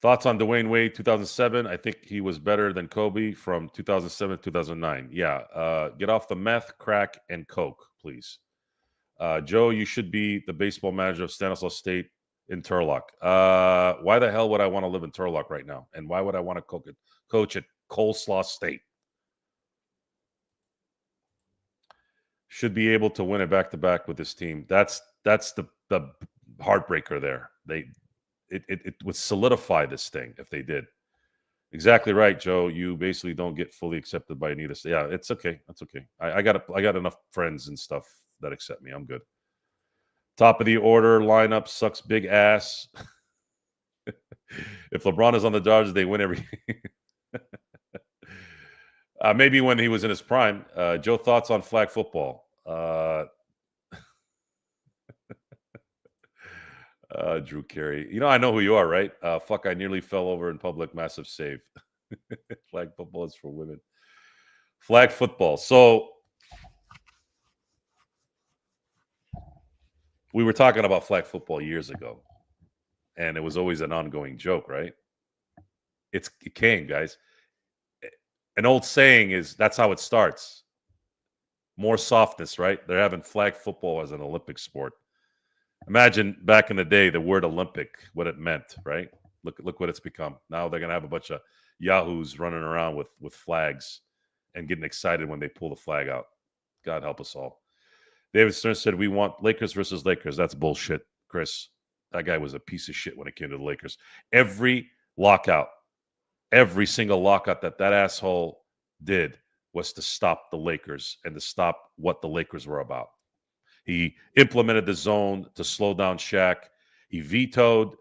Thoughts on Dwayne Wade 2007? I think he was better than Kobe from 2007 2009. Yeah. Get off the meth, crack, and coke, please. Joe, you should be the baseball manager of Stanislaus State in Turlock. Why the hell would I want to live in Turlock right now? And why would I want to coach at Coleslaw State? Should be able to win it back-to-back with this team. That's the heartbreaker there. It would solidify this thing if they did. Exactly right, Joe. You basically don't get fully accepted by Anita. Yeah, it's okay. That's okay. I got enough friends and stuff that accept me. I'm good. Top of the order lineup sucks big ass. If LeBron is on the Dodgers, they win every. Maybe when he was in his prime. Joe, thoughts on flag football? Drew Carey. You know, I know who you are, right? Fuck, I nearly fell over in public. Massive save. Flag football is for women. Flag football. So we were talking about flag football years ago, and it was always an ongoing joke, right? It came, guys. An old saying is that's how it starts. More softness, right? They're having flag football as an Olympic sport. Imagine back in the day, the word Olympic, what it meant, right? Look what it's become. Now they're gonna have a bunch of yahoos running around with flags and getting excited when they pull the flag out. God help us all. David Stern said, "We want Lakers versus Lakers." That's bullshit, Chris. That guy was a piece of shit when it came to the Lakers. Every single lockout that asshole did was to stop the Lakers and to stop what the Lakers were about. He implemented the zone to slow down Shaq. He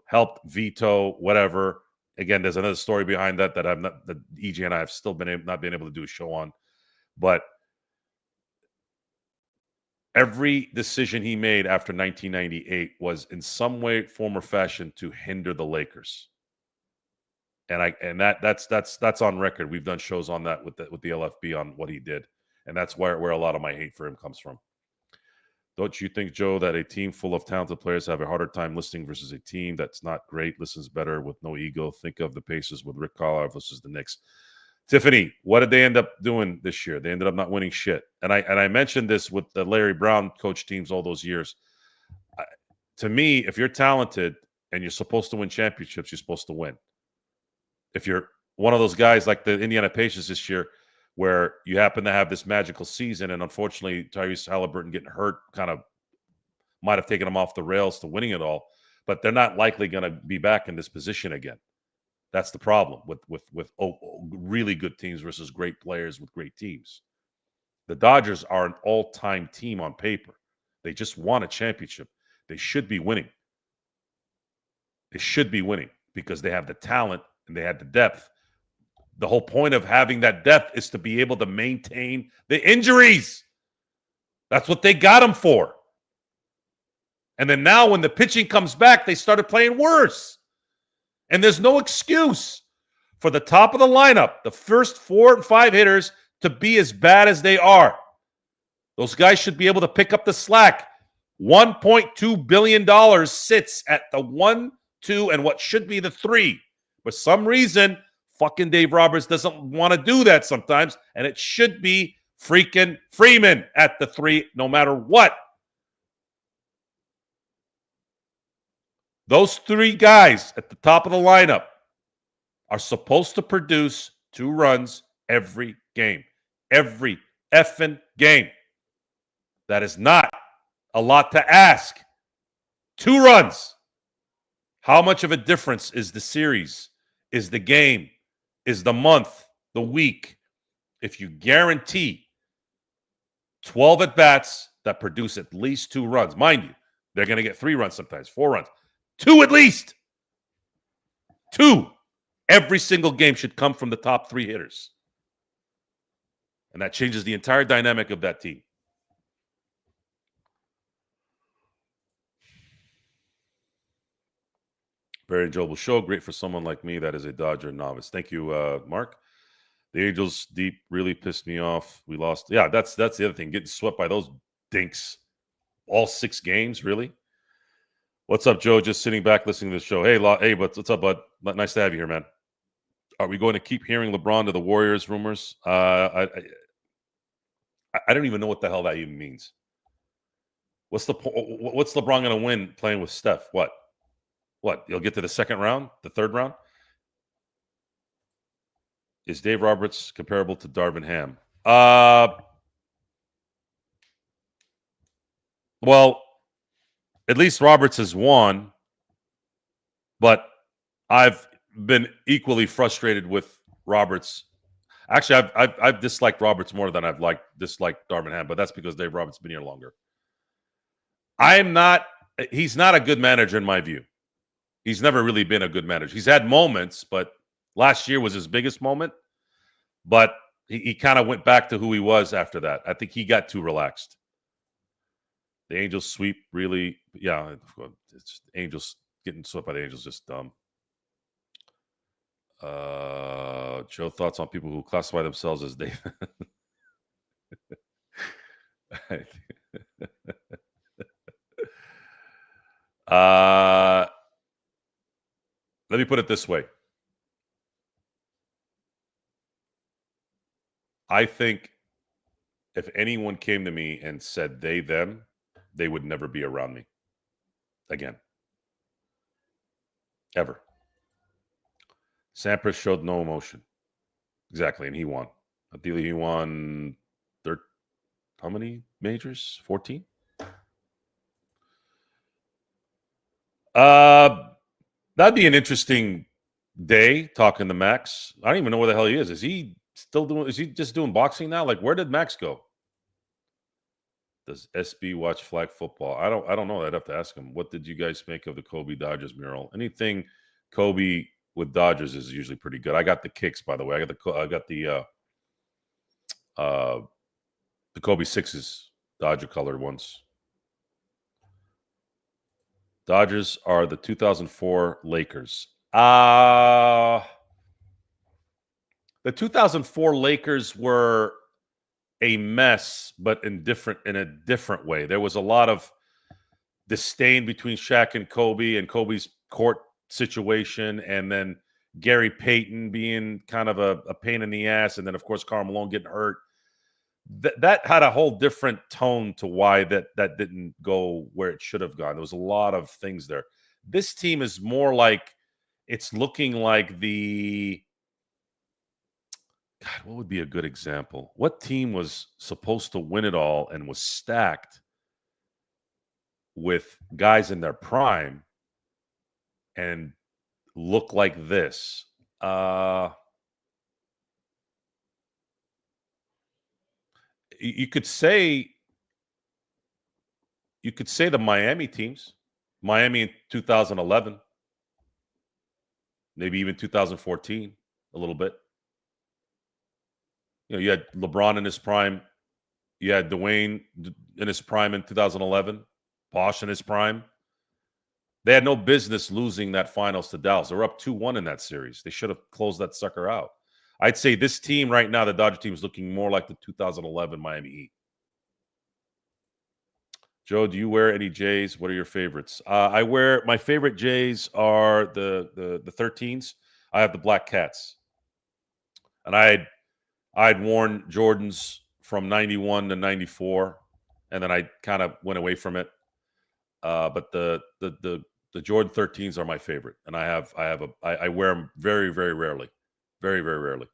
helped veto, whatever. Again, there's another story behind that EJ and I have still not been able to do a show on. But Every decision he made after 1998 was in some way, form, or fashion to hinder the Lakers. And that's on record. We've done shows on that with the LFB on what he did, and that's where a lot of my hate for him comes from. Don't you think, Joe, that a team full of talented players have a harder time listening versus a team that's not great, listens better with no ego? Think of the Pacers with Rick Carlisle versus the Knicks. Tiffany, what did they end up doing this year? They ended up not winning shit. And I mentioned this with the Larry Brown coach teams all those years. To me, if you're talented and you're supposed to win championships, you're supposed to win. If you're one of those guys like the Indiana Pacers this year, where you happen to have this magical season, and unfortunately Tyrese Halliburton getting hurt kind of might have taken them off the rails to winning it all, but they're not likely going to be back in this position again. That's the problem with really good teams versus great players with great teams. The Dodgers are an all-time team on paper. They just won a championship. They should be winning. They should be winning because they have the talent and they have the depth. The whole point of having that depth is to be able to maintain the injuries. That's what they got them for. And then now when the pitching comes back, they started playing worse. And there's no excuse for the top of the lineup, the first 4 and 5 hitters, to be as bad as they are. Those guys should be able to pick up the slack. $1.2 billion sits at the 1, 2, and what should be the 3. For some reason, fucking Dave Roberts doesn't want to do that sometimes, and it should be freaking Freeman at the 3 no matter what. Those 3 guys at the top of the lineup are supposed to produce 2 runs every game. Every effing game. That is not a lot to ask. 2 runs. How much of a difference is the series, is the game, is the month, the week, if you guarantee 12 at-bats that produce at least 2 runs? Mind you, they're going to get 3 runs sometimes, 4 runs. 2 at least. 2. Every single game should come from the top 3 hitters. And that changes the entire dynamic of that team. Very enjoyable show. Great for someone like me that is a Dodger novice. Thank you, Mark. The Angels deep really pissed me off. We lost. Yeah, that's the other thing. Getting swept by those dinks. All 6 games, really? What's up, Joe? Just sitting back listening to the show. Hey, what's up, bud? Nice to have you here, man. Are we going to keep hearing LeBron to the Warriors rumors? I don't even know what the hell that even means. What's LeBron going to win playing with Steph? What? You'll get to the second round, the third round? Is Dave Roberts comparable to Darvin Ham? Well, at least Roberts has won, but I've been equally frustrated with Roberts. Actually, I've disliked Roberts more than I've disliked Darvin Ham, but that's because Dave Roberts has been here longer. He's not a good manager in my view. He's never really been a good manager. He's had moments, but last year was his biggest moment. But he kind of went back to who he was after that. I think he got too relaxed. The Angels sweep really, yeah. It's Angels getting swept by the Angels, just dumb. Joe, thoughts on people who classify themselves as Dave? Let me put it this way. I think if anyone came to me and said they, them, they would never be around me again. Ever. Sampras showed no emotion. Exactly, and he won. Ideally, he won how many majors? 14? That'd be an interesting day talking to Max. I don't even know where the hell he is. Is he just doing boxing now? Like, where did Max go? Does SB watch flag football? I don't know. I'd have to ask him. What did you guys make of the Kobe Dodgers mural? Anything Kobe with Dodgers is usually pretty good. I got the kicks, by the way. I got the Kobe 6s. Dodger colored ones. Dodgers are the 2004 Lakers. The 2004 Lakers were a mess, but in a different way. There was a lot of disdain between Shaq and Kobe's court situation, and then Gary Payton being kind of a pain in the ass, and then of course Karl Malone getting hurt. That had a whole different tone to why that didn't go where it should have gone. There was a lot of things there. This team is more like, it's looking like the God, what would be a good example? What team was supposed to win it all and was stacked with guys in their prime and look like this? You could say the Miami teams, Miami in 2011, maybe even 2014, a little bit. You know, you had LeBron in his prime. You had Dwayne in his prime in 2011. Bosh in his prime. They had no business losing that finals to Dallas. They were up 2-1 in that series. They should have closed that sucker out. I'd say this team right now, the Dodger team, is looking more like the 2011 Miami Heat. Joe, do you wear any J's? What are your favorites? My favorite J's are the 13s. I have the Black Cats. And I'd worn Jordans from 91 to 94, and then I kind of went away from it. But the Jordan 13s are my favorite, and I wear them very, very rarely, very, very rarely.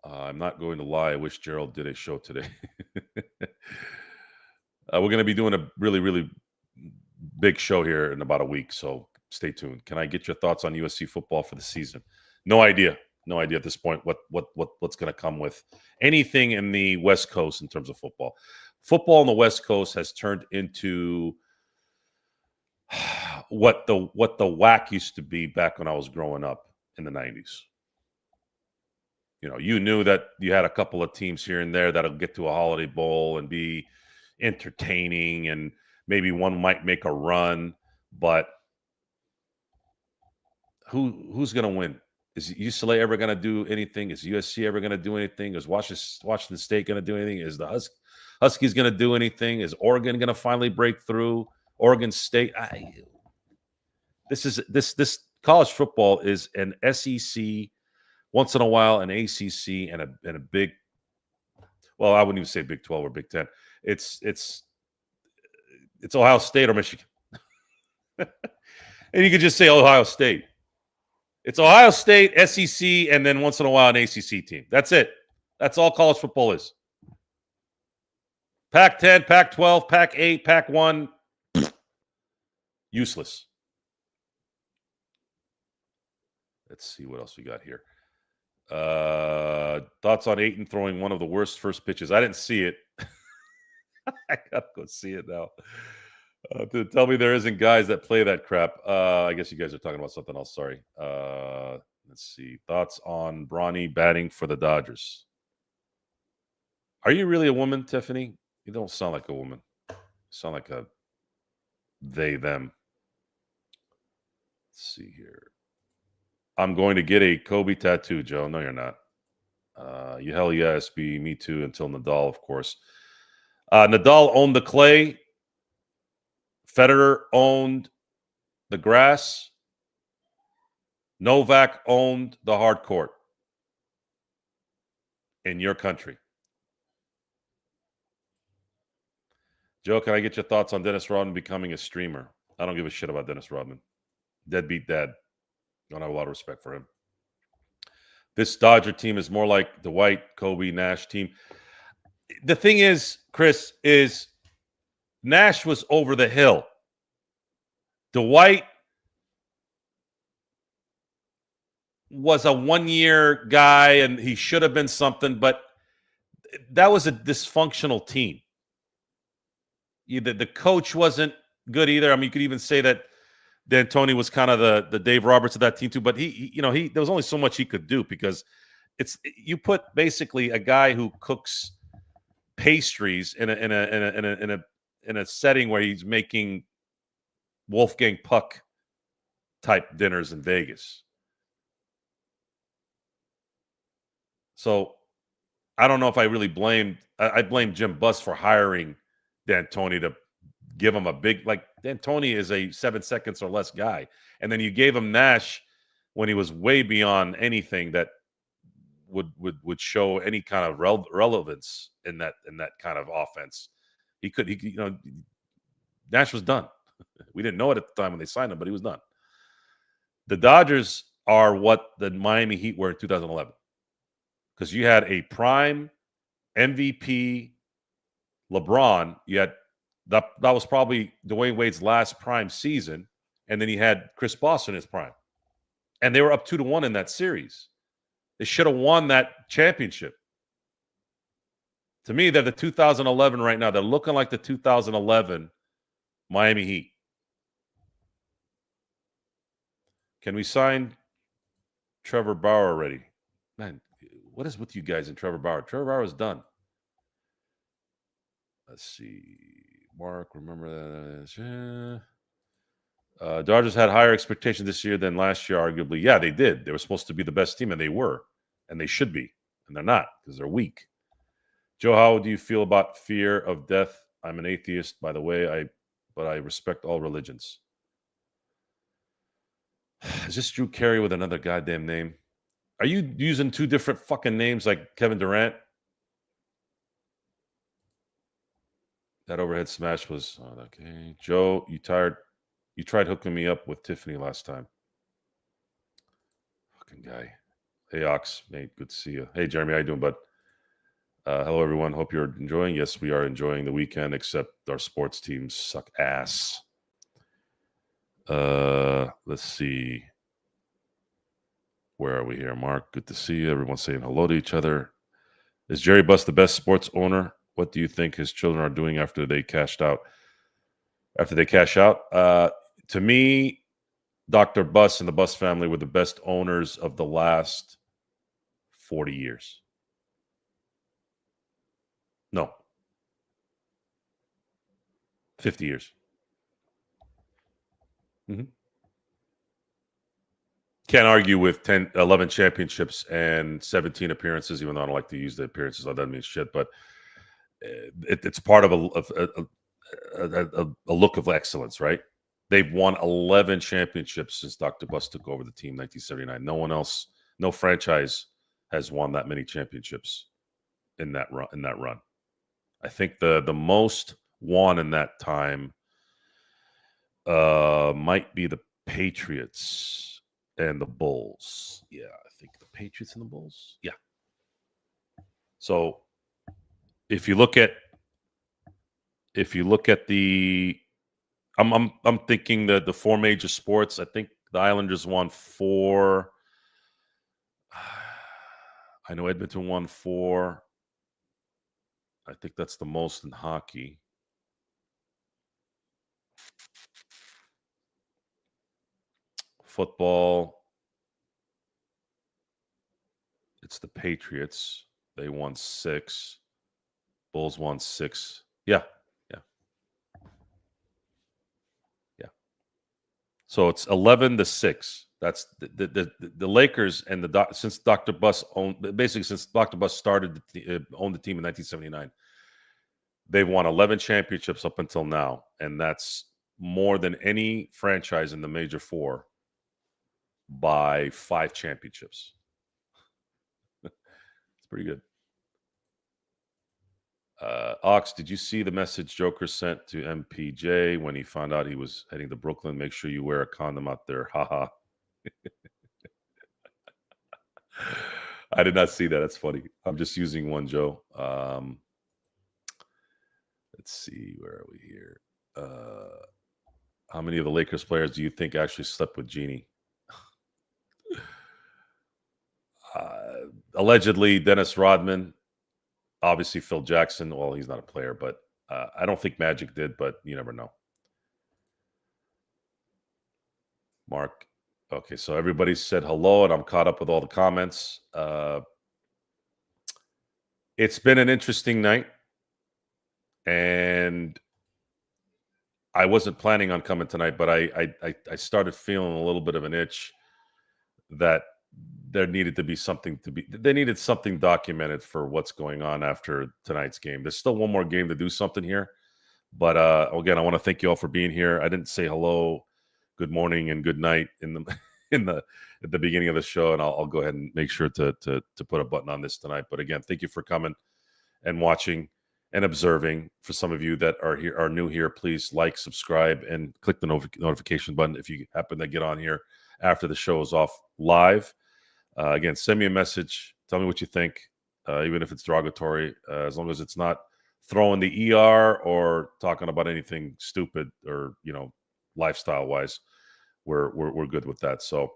I'm not going to lie. I wish Gerald did a show today. We're going to be doing a really, really big show here in about a week, so stay tuned. Can I get your thoughts on USC football for the season? No idea. No idea at this point what's going to come with anything in the West Coast in terms of football. Football on the West Coast has turned into what the WAC used to be back when I was growing up in the 90s. You know, you knew that you had a couple of teams here and there that'll get to a Holiday Bowl and be entertaining, and maybe one might make a run, but who's going to win? Is UCLA ever going to do anything? Is USC ever going to do anything? Is Washington State going to do anything? Is the Huskies going to do anything? Is Oregon going to finally break through? Oregon State. This college football is an SEC, once in a while an ACC, and a big. Well, I wouldn't even say Big 12 or Big 10. It's Ohio State or Michigan, and you could just say Ohio State. It's Ohio State, SEC, and then once in a while an ACC team. That's it. That's all college football is. Pac-10, Pac-12, Pac-8, Pac-1, useless. Let's see what else we got here. Thoughts on Ayton throwing one of the worst first pitches? I didn't see it. I gotta go see it now. To tell me there isn't guys that play that crap. I guess you guys are talking about something else. Sorry. Let's see. Thoughts on Bronny batting for the Dodgers? Are you really a woman, Tiffany? You don't sound like a woman. You sound like a they, them. Let's see here. I'm going to get a Kobe tattoo, Joe. No, you're not. You hell yes, be me too, until Nadal, of course. Nadal owned the clay. Federer owned the grass. Novak owned the hard court in your country. Joe, can I get your thoughts on Dennis Rodman becoming a streamer? I don't give a shit about Dennis Rodman. Deadbeat dad. Don't have a lot of respect for him. This Dodger team is more like the Dwight, Kobe, Nash team. The thing is, Chris, is Nash was over the hill. Dwight was a one-year guy, and he should have been something, but that was a dysfunctional team. The coach wasn't good either. I mean, you could even say that D'Antoni was kind of the Dave Roberts of that team too, but he there was only so much he could do, because you put basically a guy who cooks pastries in a setting where he's making Wolfgang Puck type dinners in Vegas. So I don't know if I really blamed. I blame Jim Buss for hiring D'Antoni to give him a big, like, D'Antoni is a 7 seconds or less guy, and then you gave him Nash when he was way beyond anything that would show any kind of relevance in that kind of offense. Nash was done. We didn't know it at the time when they signed him, but he was done. The Dodgers are what the Miami Heat were in 2011, because you had a prime MVP LeBron. You had that was probably Dwayne Wade's last prime season, and then he had Chris Bosh in his prime, and they were up 2-1 in that series. They should have won that championship. To me, they're the 2011 right now. They're looking like the 2011 Miami Heat. Can we sign Trevor Bauer already? Man, what is with you guys and Trevor Bauer? Trevor Bauer is done. Let's see. Mark, remember that? Dodgers had higher expectations this year than last year, arguably. Yeah, they did. They were supposed to be the best team, and they were. And they should be. And they're not, because they're weak. Joe, how do you feel about fear of death? I'm an atheist, by the way, but I respect all religions. Is this Drew Carey with another goddamn name? Are you using two different fucking names like Kevin Durant? That overhead smash was okay. Joe, you tried hooking me up with Tiffany last time. Fucking guy. Hey, Ox, mate, good to see you. Hey, Jeremy, how you doing, bud? Hello, everyone. Hope you're enjoying. Yes, we are enjoying the weekend, except our sports teams suck ass. Let's see. Where are we here? Mark, good to see you. Everyone's saying hello to each other. Is Jerry Buss the best sports owner? What do you think his children are doing after they cashed out? After they cash out? To me, Dr. Buss and the Buss family were the best owners of the last 40 years. No. 50 years. Mm-hmm. Can't argue with 11 championships and 17 appearances, even though I don't like to use the appearances. That doesn't mean shit, but it's part of a look of excellence, right? They've won 11 championships since Dr. Buss took over the team in 1979. No one else, no franchise has won that many championships in that run. I think the most won in that time might be the Patriots and the Bulls. Yeah, I think the Patriots and the Bulls. Yeah. So if you look at the I'm thinking the four major sports. I think the Islanders won 4. I know Edmonton won 4. I think that's the most in hockey. Football, it's the Patriots. They won 6. Bulls won 6. Yeah. So it's 11-6. That's the Lakers and since Dr. Buss owned started owned the team in 1979. They've won 11 championships up until now, and that's more than any franchise in the major 4 by 5 championships. It's pretty good. Ox, did you see the message Joker sent to MPJ when he found out he was heading to Brooklyn? Make sure you wear a condom out there. Haha. I did not see that. That's funny. I'm just using one, Joe. Let's see. Where are we here? How many of the Lakers players do you think actually slept with Jeannie? Allegedly, Dennis Rodman. Obviously, Phil Jackson. Well, he's not a player, but I don't think Magic did, but you never know. Mark. Okay, so everybody said hello, and I'm caught up with all the comments. It's been an interesting night. and I wasn't planning on coming tonight, but I started feeling a little bit of an itch that there needed to be something to be. They needed something documented for what's going on after tonight's game. There's still one more game to do something here, but again, I want to thank you all for being here. I didn't say hello, good morning, and good night in the in the at the beginning of the show, and I'll go ahead and make sure to put a button on this tonight. But again, thank you for coming and watching and observing. For some of you that are new here, please like, subscribe, and click the notification button if you happen to get on here after the show is off live. Again, send me a message. Tell me what you think, even if it's derogatory, as long as it's not throwing the ER or talking about anything stupid or lifestyle wise. We're good with that. So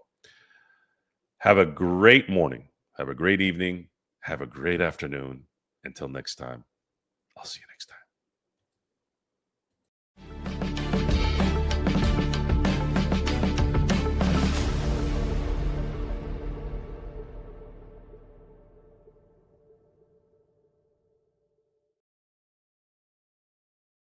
have a great morning. Have a great evening. Have a great afternoon. Until next time, I'll see you next time.